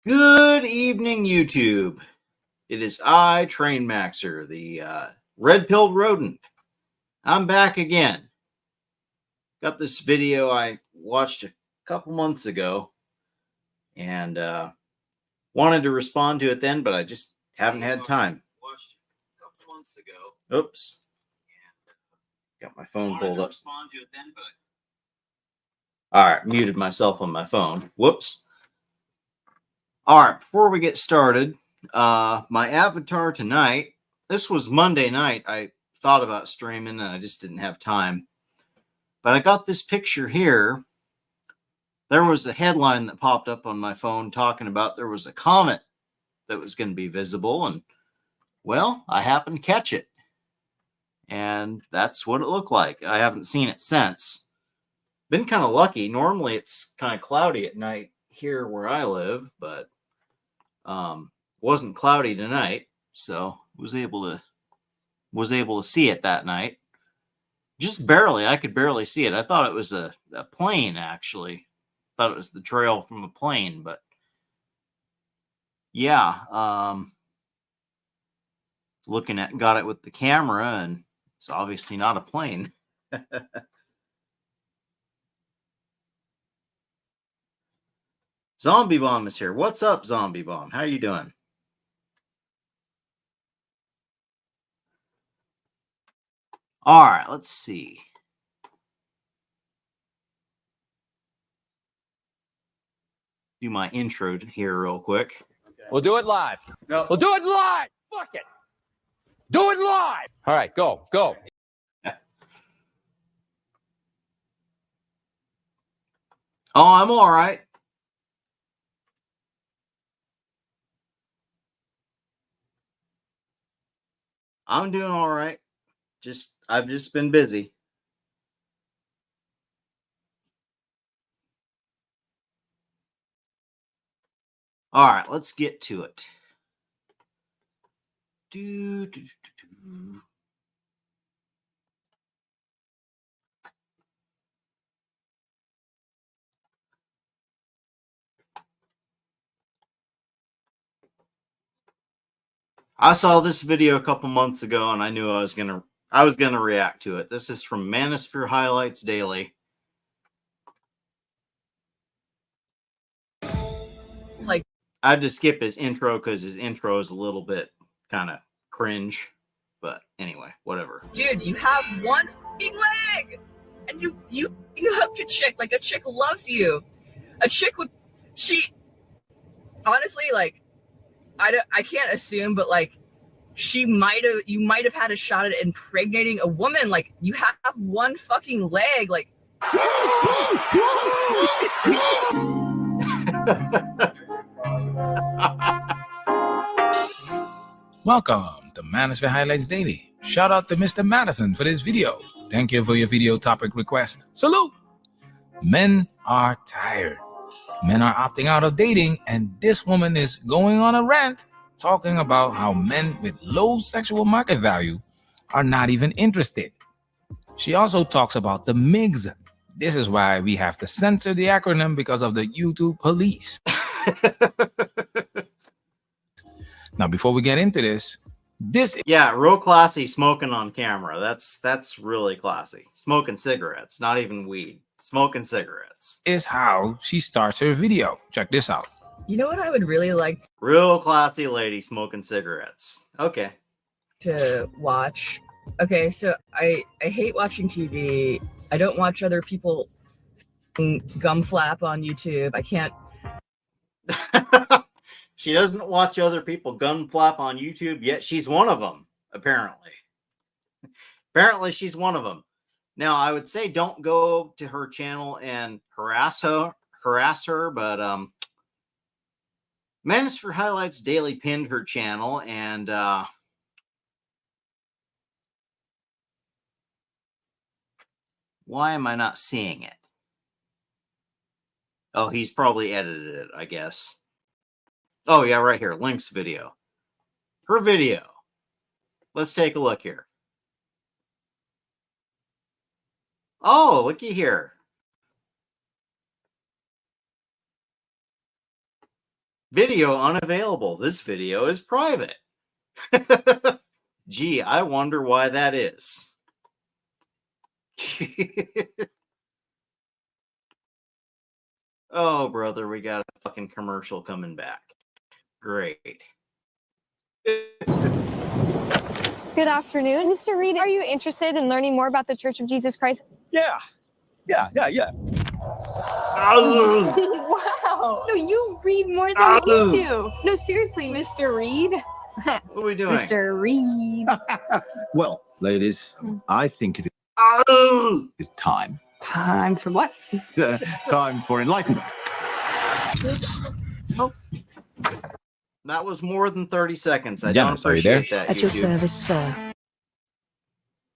Good evening, YouTube. It is I, Train Maxer, the red-pilled rodent. I'm back again. Got this video I watched a couple months ago and wanted to respond to it then, but I just haven't had time. Watched a couple months ago. Oops. Got my phone pulled up. Respond to it then, but all right, muted myself on my phone. Whoops. All right, before we get started, my avatar tonight, this was Monday night. I thought about streaming and I just didn't have time. But I got this picture here. There was a headline that popped up on my phone talking about there was a comet that was going to be visible. And, well, I happened to catch it. And that's what it looked like. I haven't seen it since. Been kind of lucky. Normally it's kind of cloudy at night here where I live, but wasn't cloudy tonight, so was able to see it that night. Just barely. I could barely see it. I thought it was a plane, actually. Thought it was the trail from a plane, but yeah, got it with the camera, and it's obviously not a plane. Zombie Bomb is here. What's up, Zombie Bomb? How you doing? All right, let's see. Do my intro here real quick. Okay. We'll do it live. No. We'll do it live. Fuck it. Do it live. All right, go. Oh, I'm all right. I'm doing all right. I've just been busy. All right, let's get to it. I saw this video a couple months ago, and I knew I was gonna react to it. This is from Manosphere Highlights Daily. It's like I had to skip his intro because his intro is a little bit kind of cringe. But anyway, whatever. Dude, you have one f***ing leg, and you hooked a chick. Like, a chick loves you. A chick would, honestly, like, I can't assume, but like, you might have had a shot at impregnating a woman. Like, you have one fucking leg. Like, Welcome to Manosphere Highlights Daily. Shout out to Mr. Madison for this video. Thank you for your video topic request. Salute! Men are tired. Men are opting out of dating, and this woman is going on a rant talking about how men with low sexual market value are not even interested. She also talks about the MOGS. This is why we have to censor the acronym because of the YouTube police. Now, before we get into this, yeah, real classy smoking on camera. That's really classy. Smoking cigarettes, not even weed. Smoking cigarettes. Is how she starts her video. Check this out. you know what I would really like Real classy lady smoking cigarettes. Okay. to watch? Okay, so I hate watching TV. I don't watch other people gum flap on YouTube. I can't. She doesn't watch other people gun flap on YouTube, yet she's one of them, apparently. Apparently, she's one of them. Now, I would say don't go to her channel and harass her, but Manosphere Highlights Daily pinned her channel, and why am I not seeing it? Oh, he's probably edited it, I guess. Oh, yeah, right here. Link's video. Her video. Let's take a look here. Oh, looky here. Video unavailable. This video is private. Gee, I wonder why that is. Oh, brother, we got a fucking commercial coming back. Great. Good afternoon. Mr. Reed, are you interested in learning more about the Church of Jesus Christ? Yeah. Wow. No, you read more than we do. No, seriously, Mr. Reed. What are we doing? Mr. Reed. Well, ladies, I think it is time. Time for what? Time for enlightenment. That was more than 30 seconds. I Janice, don't are you there? appreciate that. At your YouTube. service, sir.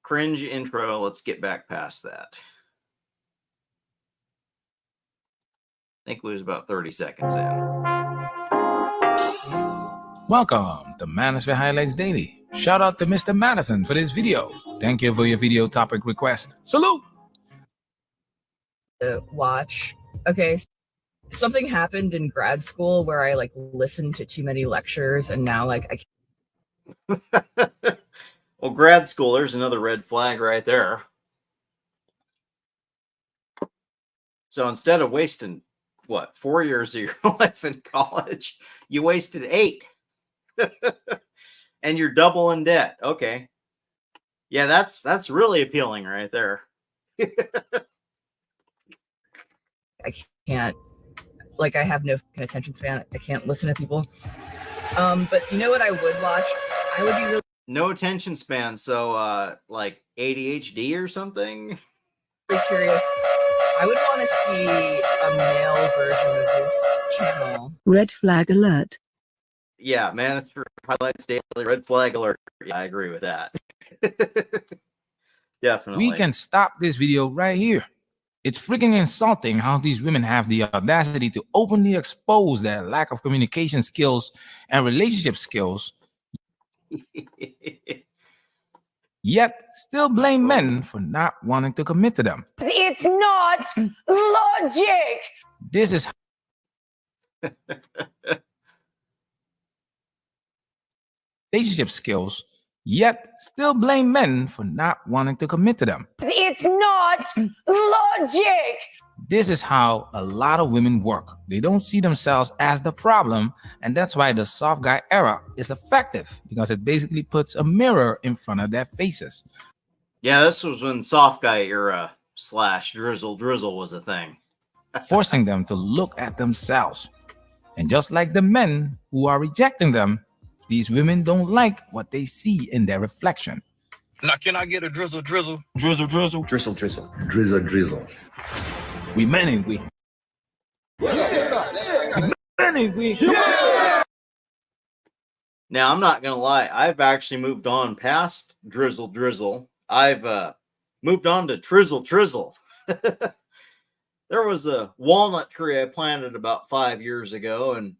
Cringe intro. Let's get back past that. I think it was about 30 seconds in. Welcome to Manosphere Highlights Daily. Shout out to Mr. Madison for this video. Thank you for your video topic request. Salute! Watch. Okay, something happened in grad school where I like listened to too many lectures, and now like I Well, grad school, there's another red flag right there. So instead of wasting, 4 years of your life in college, you wasted 8. And you're double in debt. Okay. Yeah, that's really appealing right there. I can't, like, I have no fucking attention span. I can't listen to people. But you know what I would watch? I would be really No attention span, so like ADHD or something. curious. I would want to see a male version of this channel. Red flag alert. Yeah, man, it's for highlights daily. Red flag alert. Yeah, I agree with that. Definitely. We can stop this video right here. It's freaking insulting how these women have the audacity to openly expose their lack of communication skills and relationship skills, yet still blame men for not wanting to commit to them. It's not logic. This is relationship skills, yet still blame men for not wanting to commit to them. It's not logic. This is how a lot of women work. They don't see themselves as the problem, and that's why the soft guy era is effective, because it basically puts a mirror in front of their faces. Yeah, this was when soft guy era / drizzle was a thing. Forcing them to look at themselves. And just like the men who are rejecting them, these women don't like what they see in their reflection. Now, can I get a drizzle, drizzle? Drizzle, drizzle. Drizzle, drizzle. Drizzle, drizzle. We men ain't we? Men ain't we? Now, I'm not going to lie. I've actually moved on past drizzle. I've moved on to trizzle. There was a walnut tree I planted about 5 years ago, and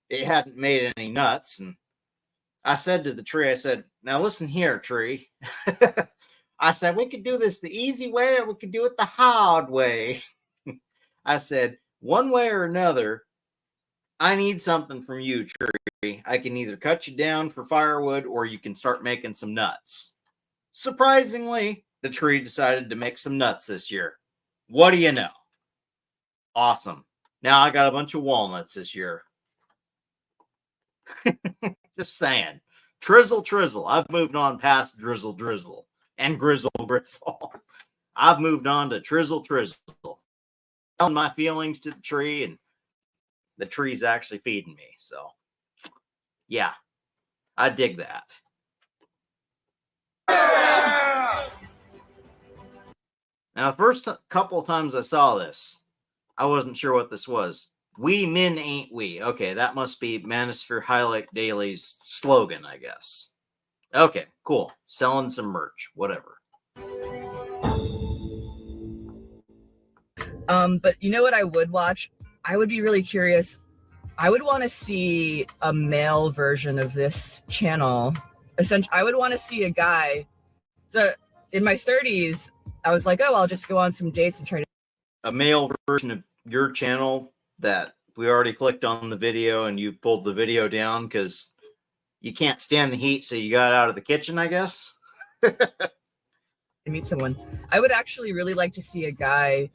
it hadn't made any nuts. And I said to the tree, I said, now listen here, tree. I said, we could do this the easy way or we could do it the hard way. I said, one way or another, I need something from you, tree. I can either cut you down for firewood or you can start making some nuts. Surprisingly, the tree decided to make some nuts this year. What do you know? Awesome. Now I got a bunch of walnuts this year. Just saying. Trizzle. I've moved on past drizzle and grizzle. I've moved on to trizzle. Telling my feelings to the tree, and the tree's actually feeding me. So, yeah, I dig that. Now, the first couple of times I saw this, I wasn't sure what this was. We men ain't we. Okay, that must be Manosphere Highlight Daily's slogan, I guess. Okay, cool. Selling some merch, whatever. But you know what I would watch? I would be really curious. I would want to see a male version of this channel. Essentially, I would want to see a guy. So in my 30s, I was like, oh, I'll just go on some dates and try to. A male version of your channel that we already clicked on the video and you pulled the video down because you can't stand the heat, so you got out of the kitchen, I guess. To meet someone. I would actually really like to see a guy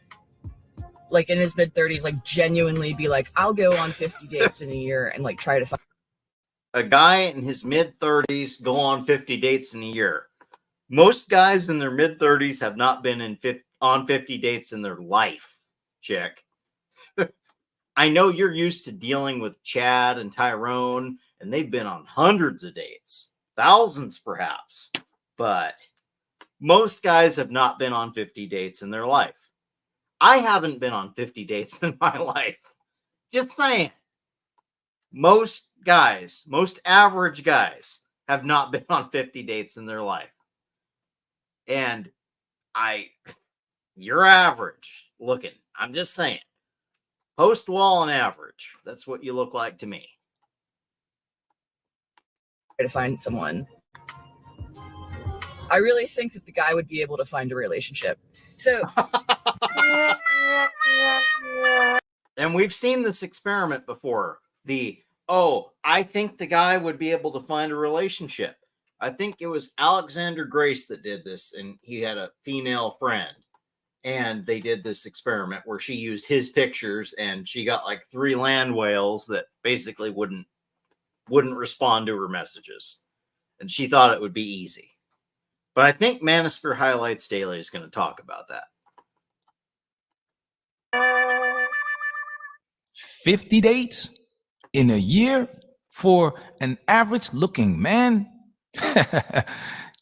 like in his mid-30s like genuinely be like, I'll go on 50 dates in a year and like try to find a guy in his mid-30s go on 50 dates in a year. Most guys in their mid-30s have not been on 50 dates in their life, chick. I know you're used to dealing with Chad and Tyrone, and they've been on hundreds of dates, thousands perhaps, but most guys have not been on 50 dates in their life. I haven't been on 50 dates in my life. Just saying. Most guys, most average guys, have not been on 50 dates in their life. And you're average looking. I'm just saying. Post wall and average. That's what you look like to me. to find someone. I really think that the guy would be able to find a relationship. So and we've seen this experiment before. I think the guy would be able to find a relationship. I think it was Alexander Grace that did this, and he had a female friend. And they did this experiment where she used his pictures, and she got like 3 land whales that basically wouldn't respond to her messages. And she thought it would be easy. But I think Manosphere Highlights Daily is going to talk about that. 50 dates in a year for an average looking man?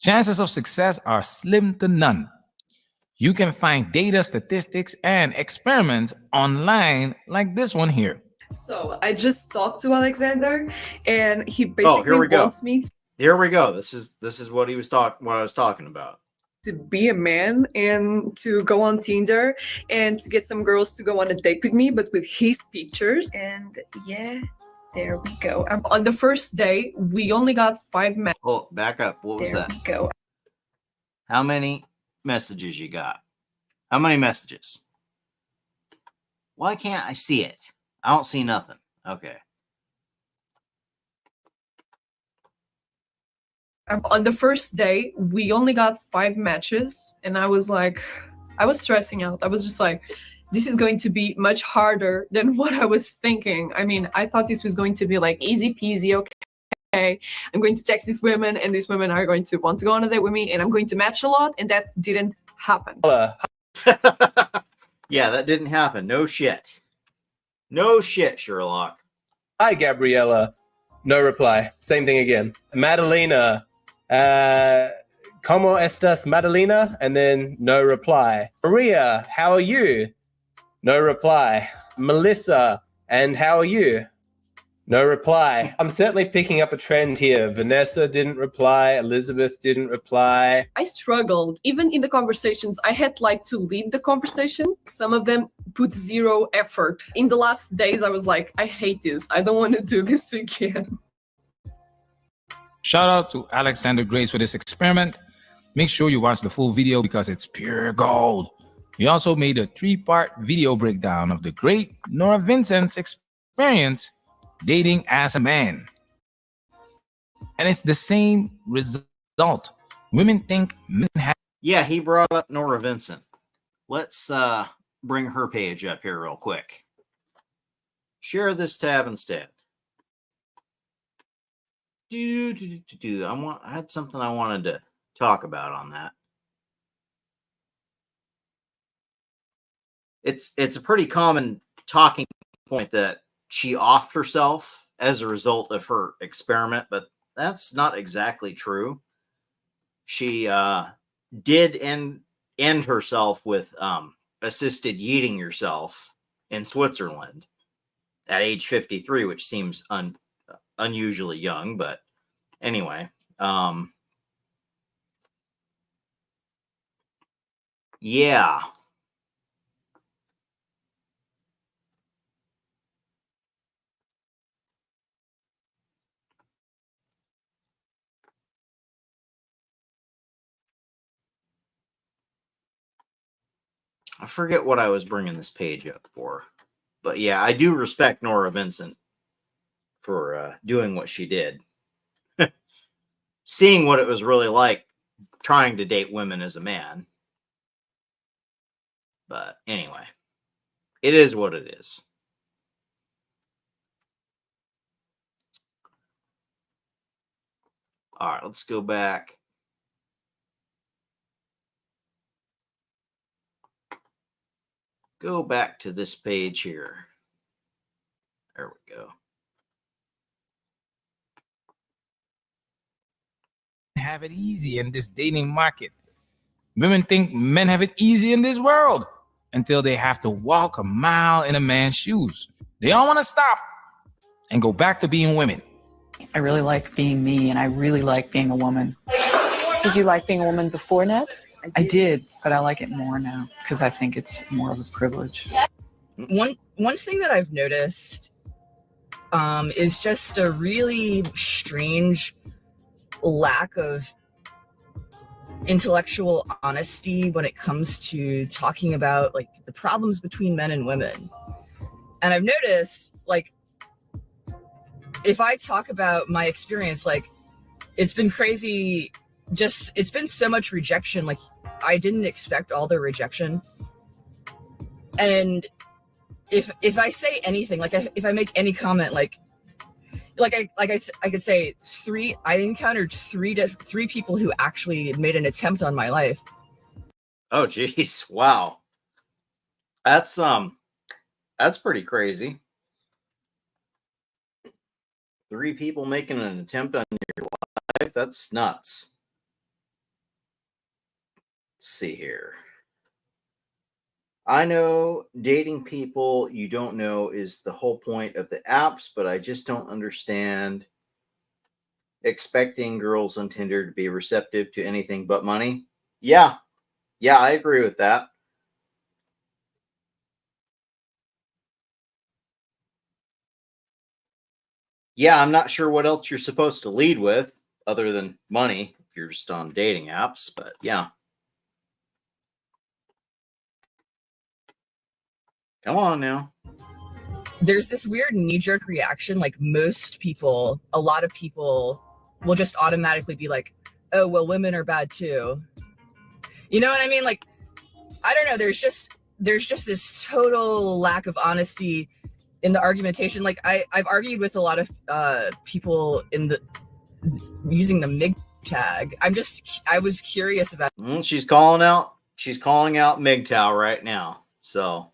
Chances of success are slim to none. You can find data, statistics, and experiments online like this one here. So I just talked to Alexander, and he basically wants me Here we go. This is what I was talking about. To be a man and to go on Tinder and to get some girls to go on a date with me, but with his pictures. And yeah, there we go. On the first day, we only got 5 messages. Oh, back up. What was that? There we go. How many messages you got? How many messages? Why can't I see it? I don't see nothing. Okay. On the first day, we only got 5 matches, and I was stressing out. I was just like, this is going to be much harder than what I was thinking. I mean, I thought this was going to be like easy peasy, okay. I'm going to text these women, and these women are going to want to go on a date with me, and I'm going to match a lot, and that didn't happen. Yeah, that didn't happen. No shit. No shit, Sherlock. Hi, Gabriella. No reply. Same thing again. Madalena. ¿Cómo estás, Madalena? And then no reply. Maria, how are you? No reply. Melissa, and how are you? No reply. I'm certainly picking up a trend here. Vanessa didn't reply. Elizabeth didn't reply. I struggled. Even in the conversations, I had to lead the conversation. Some of them put 0 effort. In the last days, I was like, I hate this. I don't want to do this again. Shout out to Alexander Grace for this experiment. Make sure you watch the full video because it's pure gold. He also made a 3-part video breakdown of the great Nora Vincent's experience dating as a man. And it's the same result. Women think men have... Yeah, he brought up Nora Vincent. Let's bring her page up here real quick. Share this tab instead. I had something I wanted to talk about on that. It's a pretty common talking point that she offed herself as a result of her experiment, but that's not exactly true. She did end herself with assisted yeeting yourself in Switzerland at age 53, which seems unusually young, but anyway, yeah. I forget what I was bringing this page up for. But yeah, I do respect Nora Vincent for doing what she did. Seeing what it was really like trying to date women as a man. But anyway, it is what it is. All right, let's go back. Go back to this page here. There we go. Have it easy in this dating market. Women think men have it easy in this world until they have to walk a mile in a man's shoes. They all want to stop and go back to being women. I really like being me, and I really like being a woman. Did you like being a woman before, Ned? I did, but I like it more now because I think it's more of a privilege. One thing that I've noticed is just a really strange lack of intellectual honesty when it comes to talking about like the problems between men and women. And I've noticed, like, if I talk about my experience, like, it's been crazy. Just, it's been so much rejection. Like, I didn't expect all the rejection. And if I say anything, like, if I make any comment, I could say I encountered three people who actually made an attempt on my life. Oh, geez. Wow. That's pretty crazy. 3 people making an attempt on your life. That's nuts. Let's see here. I know dating people you don't know is the whole point of the apps, but I just don't understand expecting girls on Tinder to be receptive to anything but money. Yeah, I agree with that. Yeah, I'm not sure what else you're supposed to lead with other than money if you're just on dating apps, but yeah. Come on now. There's this weird knee-jerk reaction. Like, a lot of people will just automatically be like, oh, well, women are bad too. You know what I mean? Like, I don't know. There's just this total lack of honesty in the argumentation. Like, I've argued with a lot of people using the MIG tag. I was curious about. She's calling out MGTOW right now. So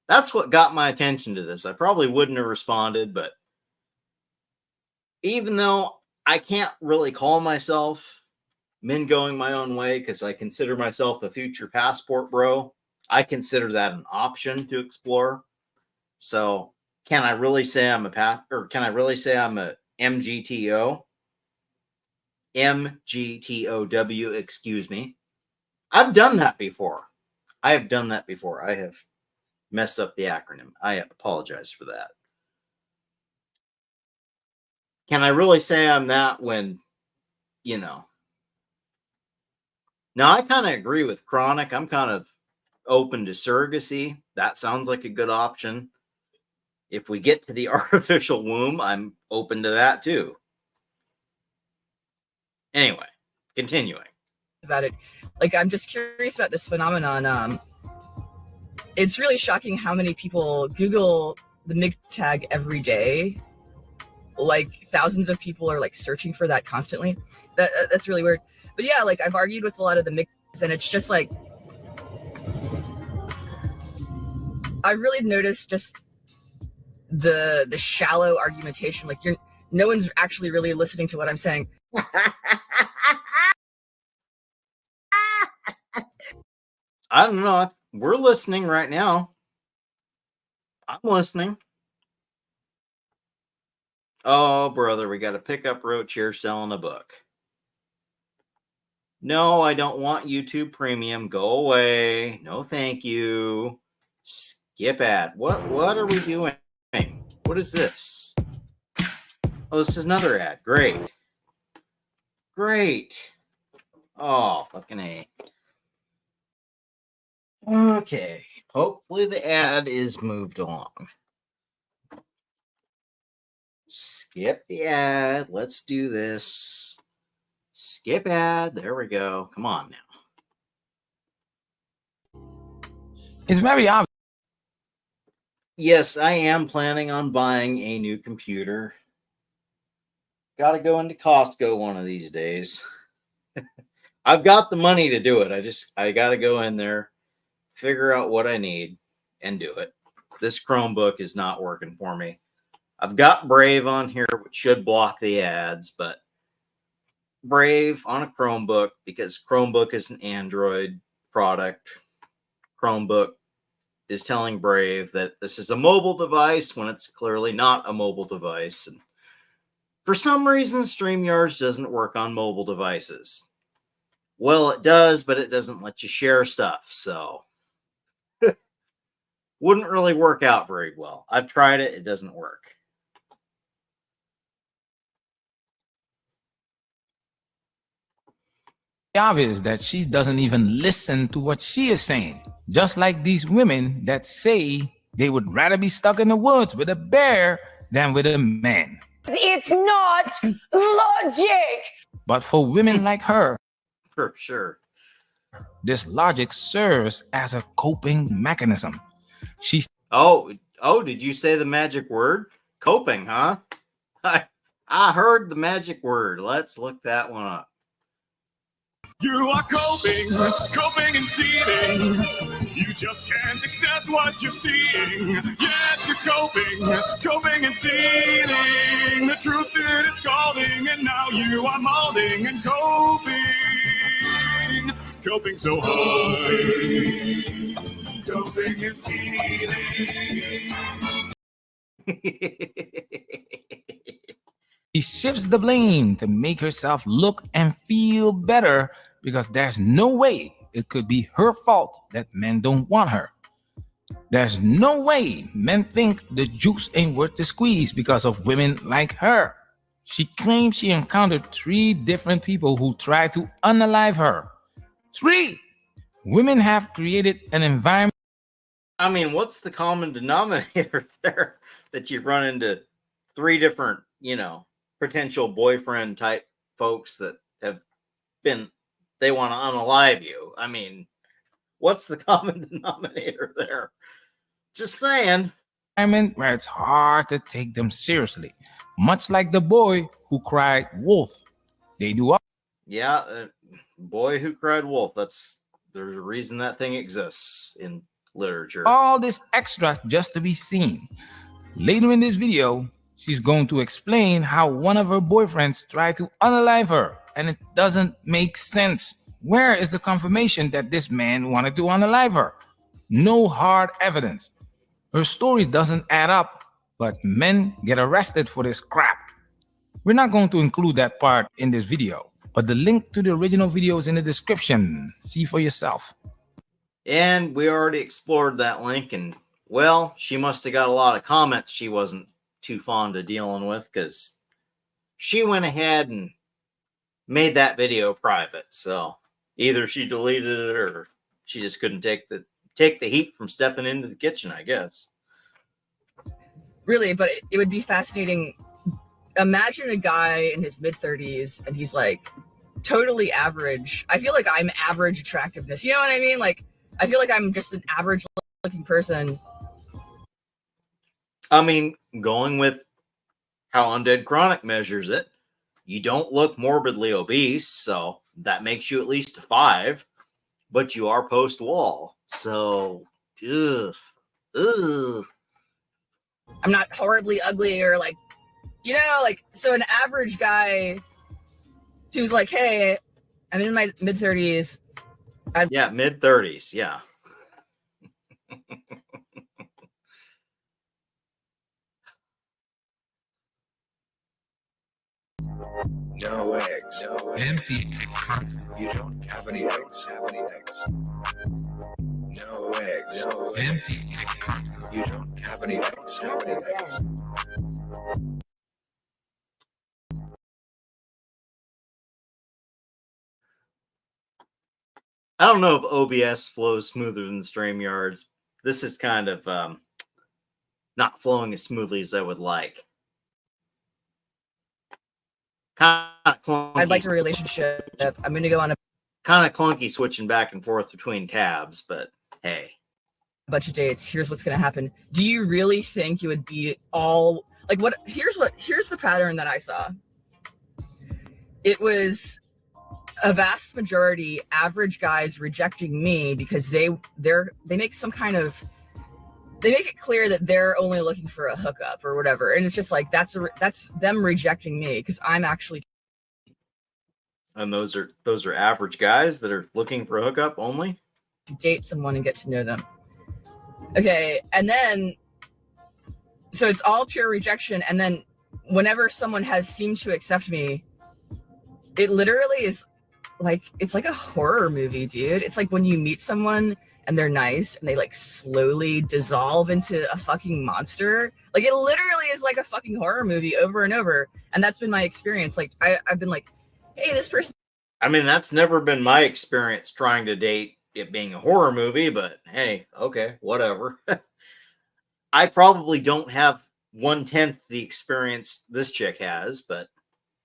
that's what got my attention to this. I probably wouldn't have responded, but even though I can't really call myself men going my own way because I consider myself a future passport bro, I consider that an option to explore. So can I really say I'm a MGTO? MGTOW, excuse me. I've done that before. I have messed up the acronym. I apologize for that. Can I really say I'm that when, you know? Now, I kind of agree with Chronic. I'm kind of open to surrogacy. That sounds like a good option. If we get to the artificial womb, I'm open to that too. Anyway, continuing. About it. Like, I'm just curious about this phenomenon. It's really shocking how many people Google the MIG tag every day. Like, thousands of people are like searching for that constantly. That's really weird. But yeah, like, I've argued with a lot of the MIGs, and it's just like, I've really noticed just the shallow argumentation. Like, no one's actually really listening to what I'm saying. I don't know. We're listening right now. I'm listening. Oh, brother, we got a pickup roach here selling a book. No, I don't want YouTube Premium. Go away. No, thank you. Skip ad. What are we doing? What is this? Oh, this is another ad. Great. Oh, fucking A. Okay. Hopefully the ad is moved along. Skip the ad. Let's do this. Skip ad. There we go. Come on now. It's very obvious. Yes, I am planning on buying a new computer. Got to go into Costco one of these days. I've got the money to do it. I got to go in there, figure out what I need, and do it. This Chromebook is not working for me. I've got Brave on here, which should block the ads, but Brave on a Chromebook, because Chromebook is an Android product. Chromebook is telling Brave that this is a mobile device when it's clearly not a mobile device. And for some reason, StreamYard doesn't work on mobile devices. Well, it does, but it doesn't let you share stuff, so wouldn't really work out very well. I've tried it. It doesn't work. Obvious that she doesn't even listen to what she is saying. Just like these women that say they would rather be stuck in the woods with a bear than with a man. It's not logic. But for women like her, for sure, this logic serves as a coping mechanism. She's did you say the magic word? Coping, huh? I heard the magic word. Let's look that one up. You are coping and seething. You just can't accept what you're seeing. Yes, you're coping and seething. The truth it is scalding, and now you are molding and coping so hard. Coping and seething. She shifts the blame to make herself look and feel better because there's no way it could be her fault that men don't want her. There's no way men think the juice ain't worth the squeeze because of women like her. She claims she encountered 3 different people who tried to unalive her. 3! Women have created an environment. I mean, what's the common denominator there that you run into 3 different, potential boyfriend type folks that have they want to unalive you? I mean, what's the common denominator there? Just saying. Where it's hard to take them seriously, much like the boy who cried wolf. They do. Yeah, boy who cried wolf. There's a reason that thing exists in literature. All this extra just to be seen. Later in this video, she's going to explain how one of her boyfriends tried to unalive her, and it doesn't make sense. Where is the confirmation that this man wanted to unalive her? No hard evidence. Her story doesn't add up, but men get arrested for this crap. We're not going to include that part in this video, but the link to the original video is in the description. See for yourself. And we already explored that link, and well, she must have got a lot of comments she wasn't too fond of dealing with, because she went ahead and made that video private. So either she deleted it or she just couldn't take the heat from stepping into the kitchen, I guess. Really, but it would be fascinating. Imagine a guy in his mid-30s and he's like totally average. I feel like I'm average attractiveness. You know what I mean? Like, I feel like I'm just an average looking person. I mean, going with how Undead Chronic measures it, you don't look morbidly obese, so that makes you at least a 5, but you are post-wall. So, ugh. I'm not horribly ugly or like, so an average guy who's like, hey, I'm in my mid-30s. Yeah, mid-30s, yeah. No eggs. No empty. You don't have any eggs. No eggs. No empty. You don't have any eggs. I don't know if OBS flows smoother than StreamYard's this is kind of not flowing as smoothly as I would like. Kind of clunky. I'd like a relationship. I'm going to go on a kind of clunky switching back and forth between tabs, but hey. Bunch of dates. Here's what's going to happen. Do you really think you would be all like what? Here's the pattern that I saw. It was a vast majority average guys rejecting me because they make some kind of, they make it clear that they're only looking for a hookup or whatever, and it's just like that's them rejecting me because I'm actually. And those are average guys that are looking for a hookup only. To date someone and get to know them. Okay, and then so it's all pure rejection, and then whenever someone has seemed to accept me, it literally is like it's like a horror movie, dude. It's like when you meet someone and they're nice and they like slowly dissolve into a fucking monster. Like it literally is like a fucking horror movie over and over. And that's been my experience. Like I've been like, hey, this person. I mean, that's never been my experience trying to date it being a horror movie, but hey, okay, whatever. I probably don't have 1/10 the experience this chick has, but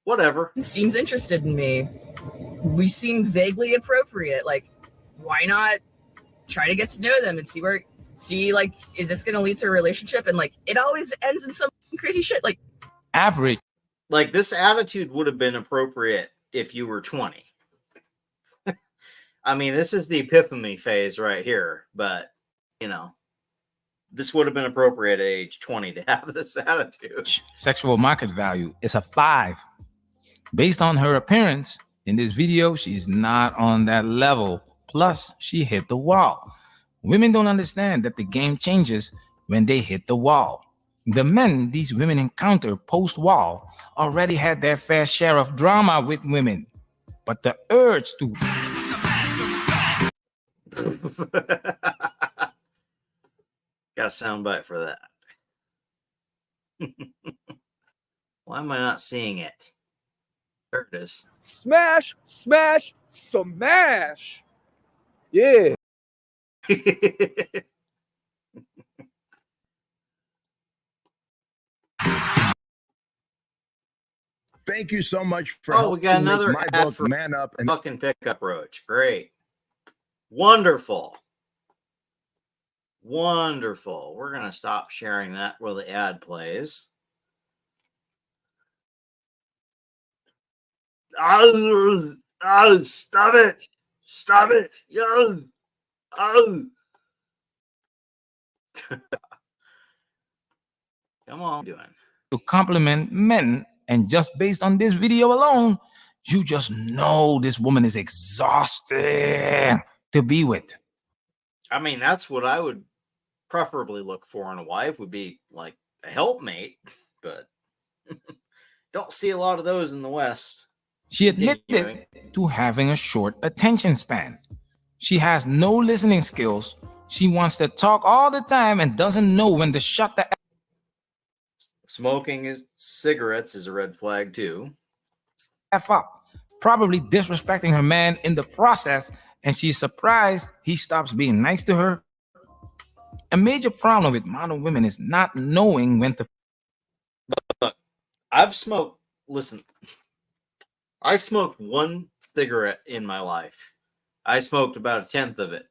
whatever. Seems interested in me. We seem vaguely appropriate. Like, why not try to get to know them and see like, is this going to lead to a relationship? And like, it always ends in some crazy shit. Like average. Like this attitude would have been appropriate if you were 20. I mean, this is the epiphany phase right here, but you know, this would have been appropriate at age 20 to have this attitude. Sexual market value is a 5. Based on her appearance in this video, she's not on that level. Plus, she hit the wall. Women don't understand that the game changes when they hit the wall. The men these women encounter post-wall already had their fair share of drama with women. But the urge to... Got a soundbite for that. Why am I not seeing it? There it is. Smash, smash, smash. Yeah. Thank you so much for we got another my ad book, for Man Up. And fucking pickup roach. Great. Wonderful. Wonderful. We're going to stop sharing that while the ad plays. Oh, stop it. Stop it. Yo. Oh. Come on. Doing. To compliment men, and just based on this video alone, you just know this woman is exhausting to be with. I mean, that's what I would preferably look for in a wife, would be like a helpmate, but don't see a lot of those in the West. She admitted to having a short attention span. She has no listening skills. She wants to talk all the time and doesn't know when to shut the Smoking cigarettes is a red flag too. F up, probably disrespecting her man in the process, and she's surprised he stops being nice to her. A major problem with modern women is not knowing when to... Look, I've smoked, listen, I smoked one cigarette in my life. I smoked about 1/10 of it.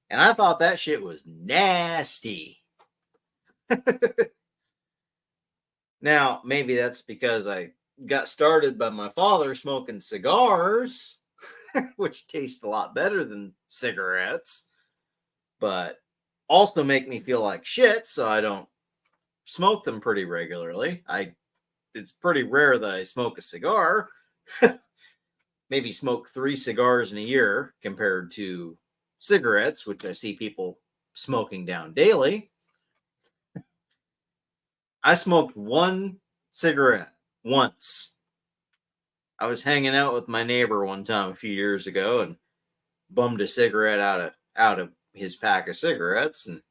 And I thought that shit was nasty. Now, maybe that's because I got started by my father smoking cigars, which taste a lot better than cigarettes, but also make me feel like shit, so I don't smoke them pretty regularly. It's pretty rare that I smoke a cigar. Maybe smoke 3 cigars in a year compared to cigarettes, which I see people smoking down daily. I smoked 1 cigarette once. I was hanging out with my neighbor one time a few years ago and bummed a cigarette out of his pack of cigarettes, and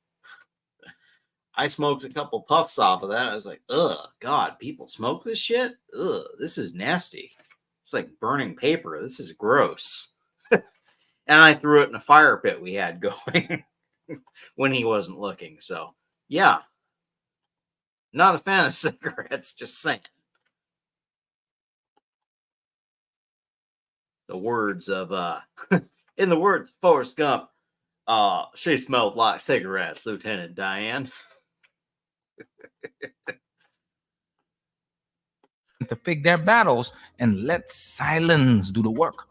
I smoked a couple puffs off of that. I was like, ugh, God, people smoke this shit? Ugh, this is nasty. It's like burning paper. This is gross. And I threw it in a fire pit we had going. when he wasn't looking. So, yeah. Not a fan of cigarettes, just saying. The words of, in the words of Forrest Gump, she smelled like cigarettes, Lieutenant Diane. To pick their battles and let silence do the work.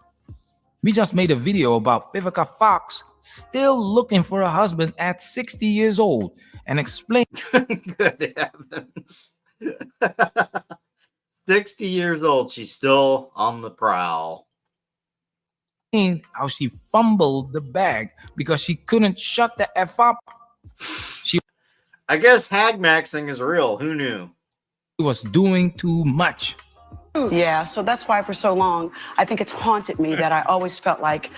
We just made a video about Vivica Fox still looking for a husband at 60 years old and explain. Good heavens. 60 years old, she's still on the prowl. How she fumbled the bag because she couldn't shut the F up. I guess hag maxing is real. Who knew? She was doing too much. Yeah, so that's why for so long, I think it's haunted me that I always felt like,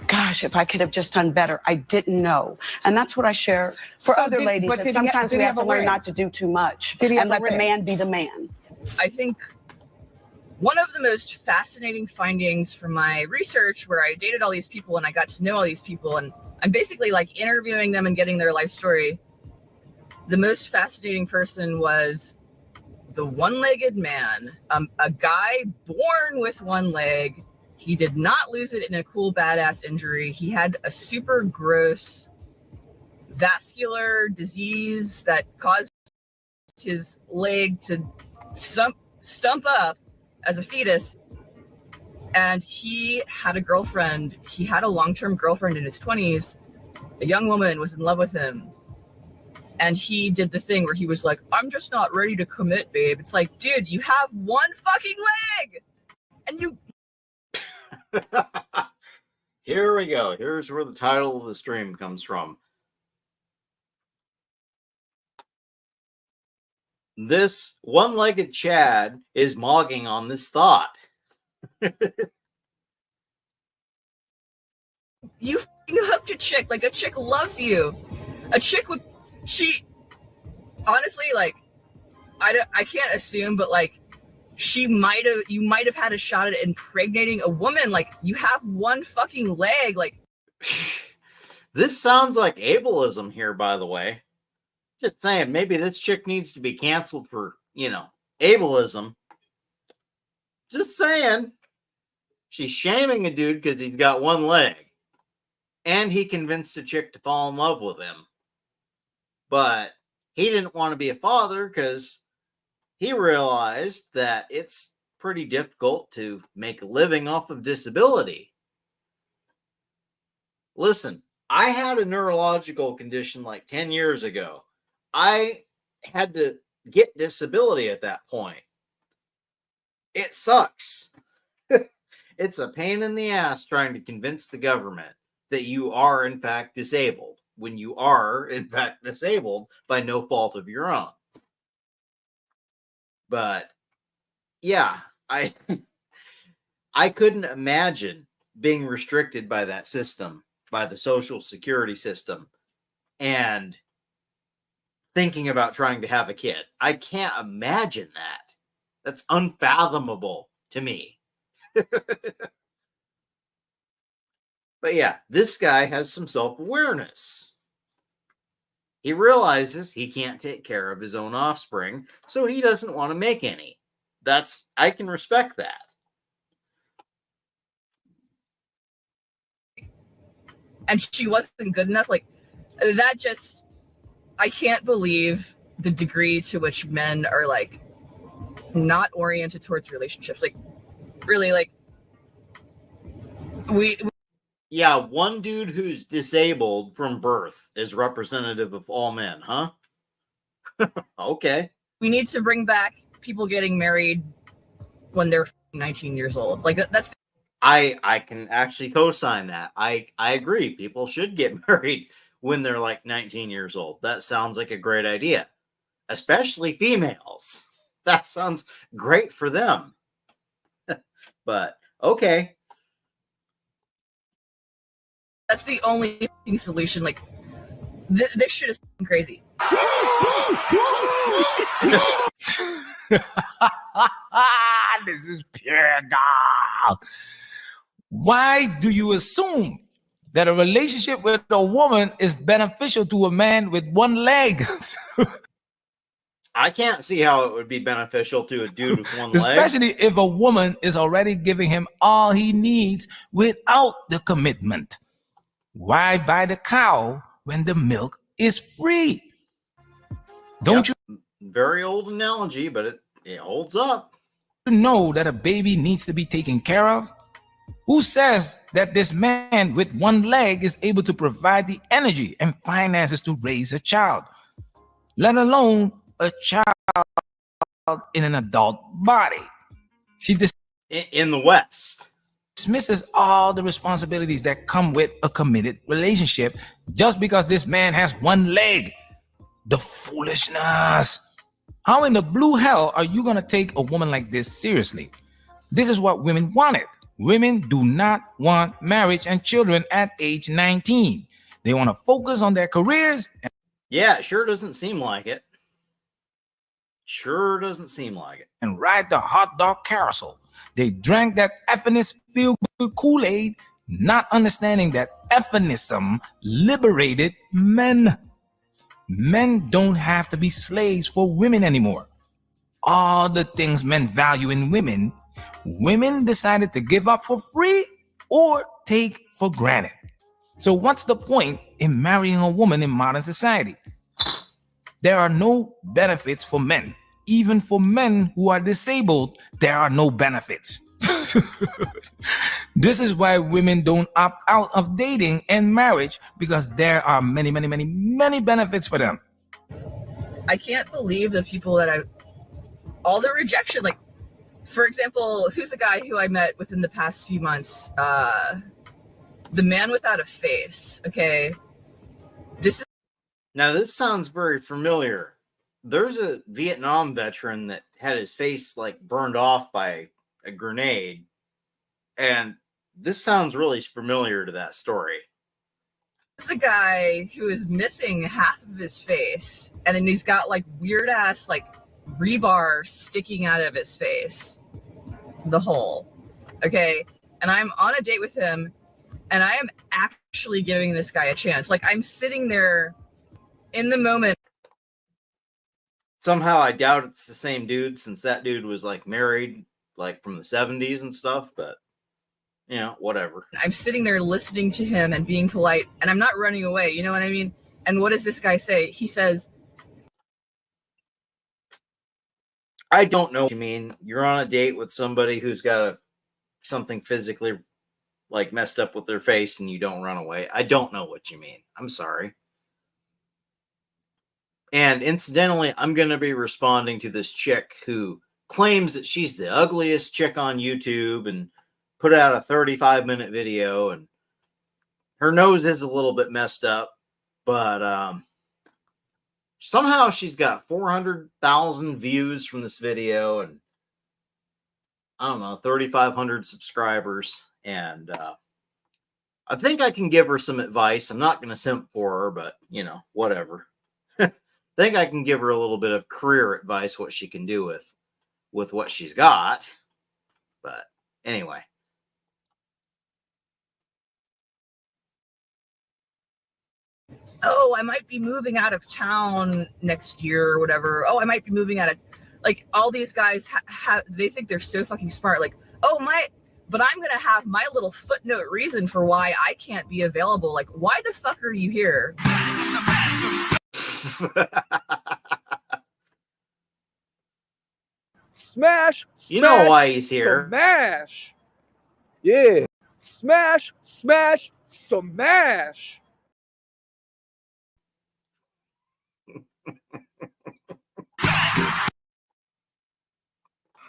gosh, if I could have just done better, I didn't know. And that's what I share for other ladies, that sometimes we have to learn not to do too much and let the man be the man. I think one of the most fascinating findings from my research, where I dated all these people and I got to know all these people, and I'm basically like interviewing them and getting their life story. The most fascinating person was the one-legged man, a guy born with one leg. He did not lose it in a cool, badass injury. He had a super gross vascular disease that caused his leg to stump up as a fetus. And he had a girlfriend. He had a long-term girlfriend in his 20s. A young woman was in love with him. And he did the thing where he was like, I'm just not ready to commit, babe. It's like, dude, you have one fucking leg. And you... Here we go. Here's where the title of the stream comes from. This one-legged Chad is mogging on this thought. You hooked a chick. Like, a chick loves you. A chick would... She, honestly, like, I can't assume, but like, you might have had a shot at impregnating a woman. Like, you have one fucking leg. Like, this sounds like ableism here, by the way. Just saying, maybe this chick needs to be canceled for, ableism. Just saying. She's shaming a dude because he's got one leg. And he convinced a chick to fall in love with him. But he didn't want to be a father because he realized that it's pretty difficult to make a living off of disability. Listen, I had a neurological condition like 10 years ago. I had to get disability at that point. It sucks. It's a pain in the ass trying to convince the government that you are, in fact, disabled, when you are, in fact, disabled by no fault of your own. But, yeah, I couldn't imagine being restricted by that system, by the Social Security system, and thinking about trying to have a kid. I can't imagine that. That's unfathomable to me. But yeah, this guy has some self-awareness. He realizes he can't take care of his own offspring, so he doesn't want to make any. I can respect that. and she wasn't good enough. Like, that just, I can't believe the degree to which men are like not oriented towards relationships. Like, really, like, yeah, one dude who's disabled from birth is representative of all men, huh? Okay. We need to bring back people getting married when they're 19 years old. Like, that's... I can actually co-sign that. I agree. People should get married when they're like 19 years old. That sounds like a great idea. Especially females. That sounds great for them. But, okay. That's the only solution. Like, this shit is crazy. This is pure dog. Why do you assume that a relationship with a woman is beneficial to a man with one leg. I can't see how it would be beneficial to a dude with one leg. Especially if a woman is already giving him all he needs without the commitment. Why buy the cow when the milk is free? Don't you Very old analogy, but it holds up. know that a baby needs to be taken care of? Who says that this man with one leg is able to provide the energy and finances to raise a child, let alone a child in an adult body? She in the West dismisses all the responsibilities that come with a committed relationship just because this man has one leg. The foolishness. How in the blue hell are you gonna take a woman like this seriously? This is what women wanted. Women do not want marriage and children at age 19. They want to focus on their careers. Yeah, it sure doesn't seem like it. Sure doesn't seem like it. And ride the hot dog carousel. They drank that effeminist feel-good Kool-Aid, not understanding that effemism liberated men. Men don't have to be slaves for women anymore. All the things men value in women, women decided to give up for free or take for granted. So what's the point in marrying a woman in modern society? There are no benefits for men. Even for men who are disabled, there are no benefits. This is why women don't opt out of dating and marriage, because there are many benefits for them. I can't believe the people that all the rejection. Like, for example, who's a guy who I met within the past few months? The man without a face. Okay. Now this sounds very familiar. There's a Vietnam veteran that had his face like burned off by a grenade. And this sounds really familiar to that story. This is a guy who is missing half of his face, and then he's got like weird ass like rebar sticking out of his face. The hole. Okay. And I'm on a date with him, and I am actually giving this guy a chance. Like, I'm sitting there in the moment. Somehow I doubt it's the same dude, since that dude was like married like from the 70s and stuff, but you know, whatever. I'm sitting there listening to him and being polite, and I'm not running away, you know what I mean? And what does this guy say? He says, I don't know what you mean. You're on a date with somebody who's got something physically like messed up with their face and you don't run away. I don't know what you mean. I'm sorry. And incidentally, I'm going to be responding to this chick who claims that she's the ugliest chick on YouTube and put out a 35-minute video, and her nose is a little bit messed up, but somehow she's got 400,000 views from this video and I don't know, 3,500 subscribers. And I think I can give her some advice. I'm not going to simp for her, but you know, whatever. I think I can give her a little bit of career advice, what she can do with what she's got. But anyway. oh, I might be moving out of town next year or whatever. Oh, I might be moving out of, like, all these guys they think they're so fucking smart. Like, oh, but I'm going to have my little footnote reason for why I can't be available. Like, why the fuck are you here? Smash! You know why he's here. Smash! Yeah. Smash! Smash! Smash!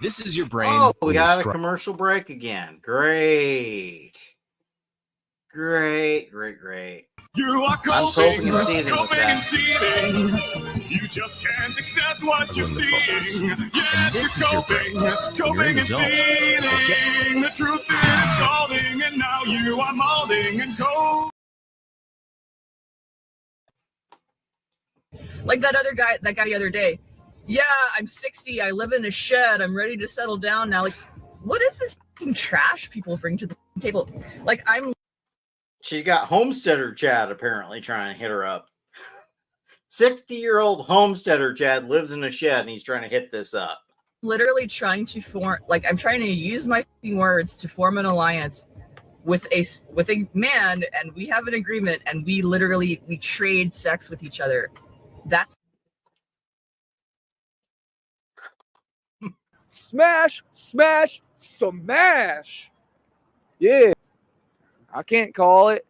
This is your brain. Oh, we got a commercial break again. Great. Great. You are coping and seething. You just can't accept what you're seeing. Yes, you're coping and seething. The truth is scalding, and now you are molding and cold. Like that guy the other day. Yeah, I'm 60. I live in a shed. I'm ready to settle down now. Like, what is this fucking trash people bring to the table? Like, I'm She's got homesteader Chad apparently trying to hit her up. 60-year-old homesteader Chad lives in a shed and he's trying to hit this up. Literally trying to form, like, I'm trying to use my words to form an alliance with a man, and we have an agreement, and we trade sex with each other. That's Smash, smash, smash. Yeah. I can't call it.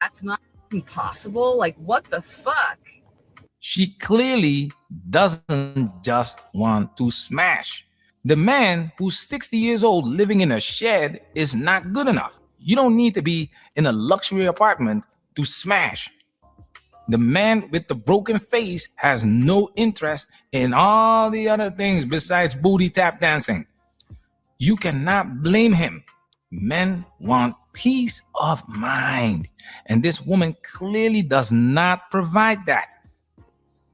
That's not possible. Like, what the fuck? She clearly doesn't just want to smash. The man who's 60 years old living in a shed is not good enough. You don't need to be in a luxury apartment to smash. The man with the broken face has no interest in all the other things besides booty tap dancing. You cannot blame him. Men want peace of mind, and this woman clearly does not provide that.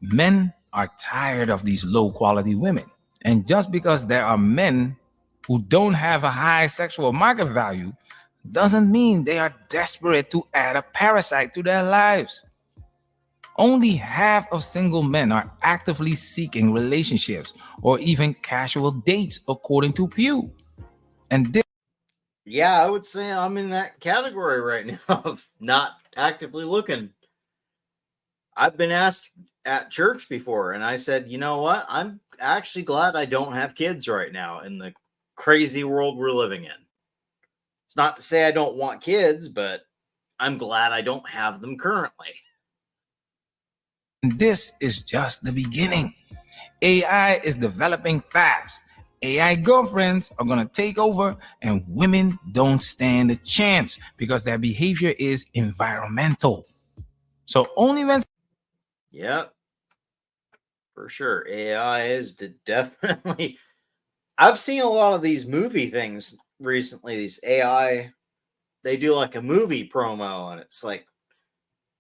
Men are tired of these low-quality women, and just because there are men who don't have a high sexual market value doesn't mean they are desperate to add a parasite to their lives. Only half of single men are actively seeking relationships or even casual dates, according to Pew. And this, yeah, I would say I'm in that category right now of not actively looking. I've been asked at church before, and I said, you know what? I'm actually glad I don't have kids right now in the crazy world we're living in. It's not to say I don't want kids, but I'm glad I don't have them currently. this is just the beginning. AI is developing fast. AI girlfriends are going to take over, and women don't stand a chance because their behavior is environmental. So only when... Yep. For sure. AI is definitely... I've seen a lot of these movie things recently. These AI, they do like a movie promo, and it's like,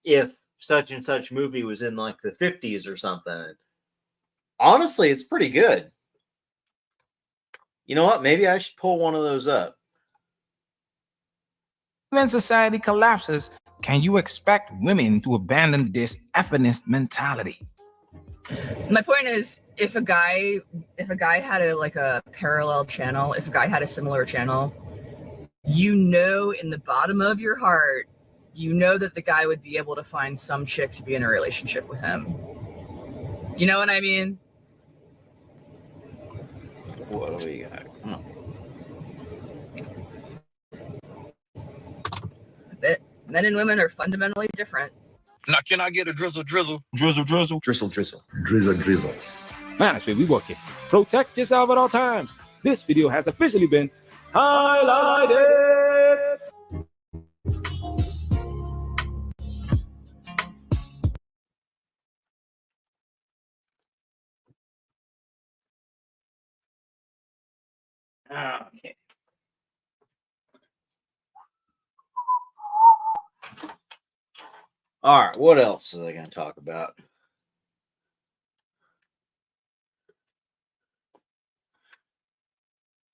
if such and such movie was in like the 50s or something. Honestly, it's pretty good. You know what? Maybe I should pull one of those up. When society collapses, can you expect women to abandon this feminist mentality? My point is, if a guy had a parallel channel, if a guy had a similar channel, you know, in the bottom of your heart, you know that the guy would be able to find some chick to be in a relationship with him. You know what I mean? What do we got? Come on. Men and women are fundamentally different. Now, can I get a drizzle, drizzle? Drizzle, drizzle. Drizzle, drizzle. Drizzle, drizzle. Management, we working. Protect yourself at all times. This video has officially been highlighted. Okay. All right, what else are they going to talk about?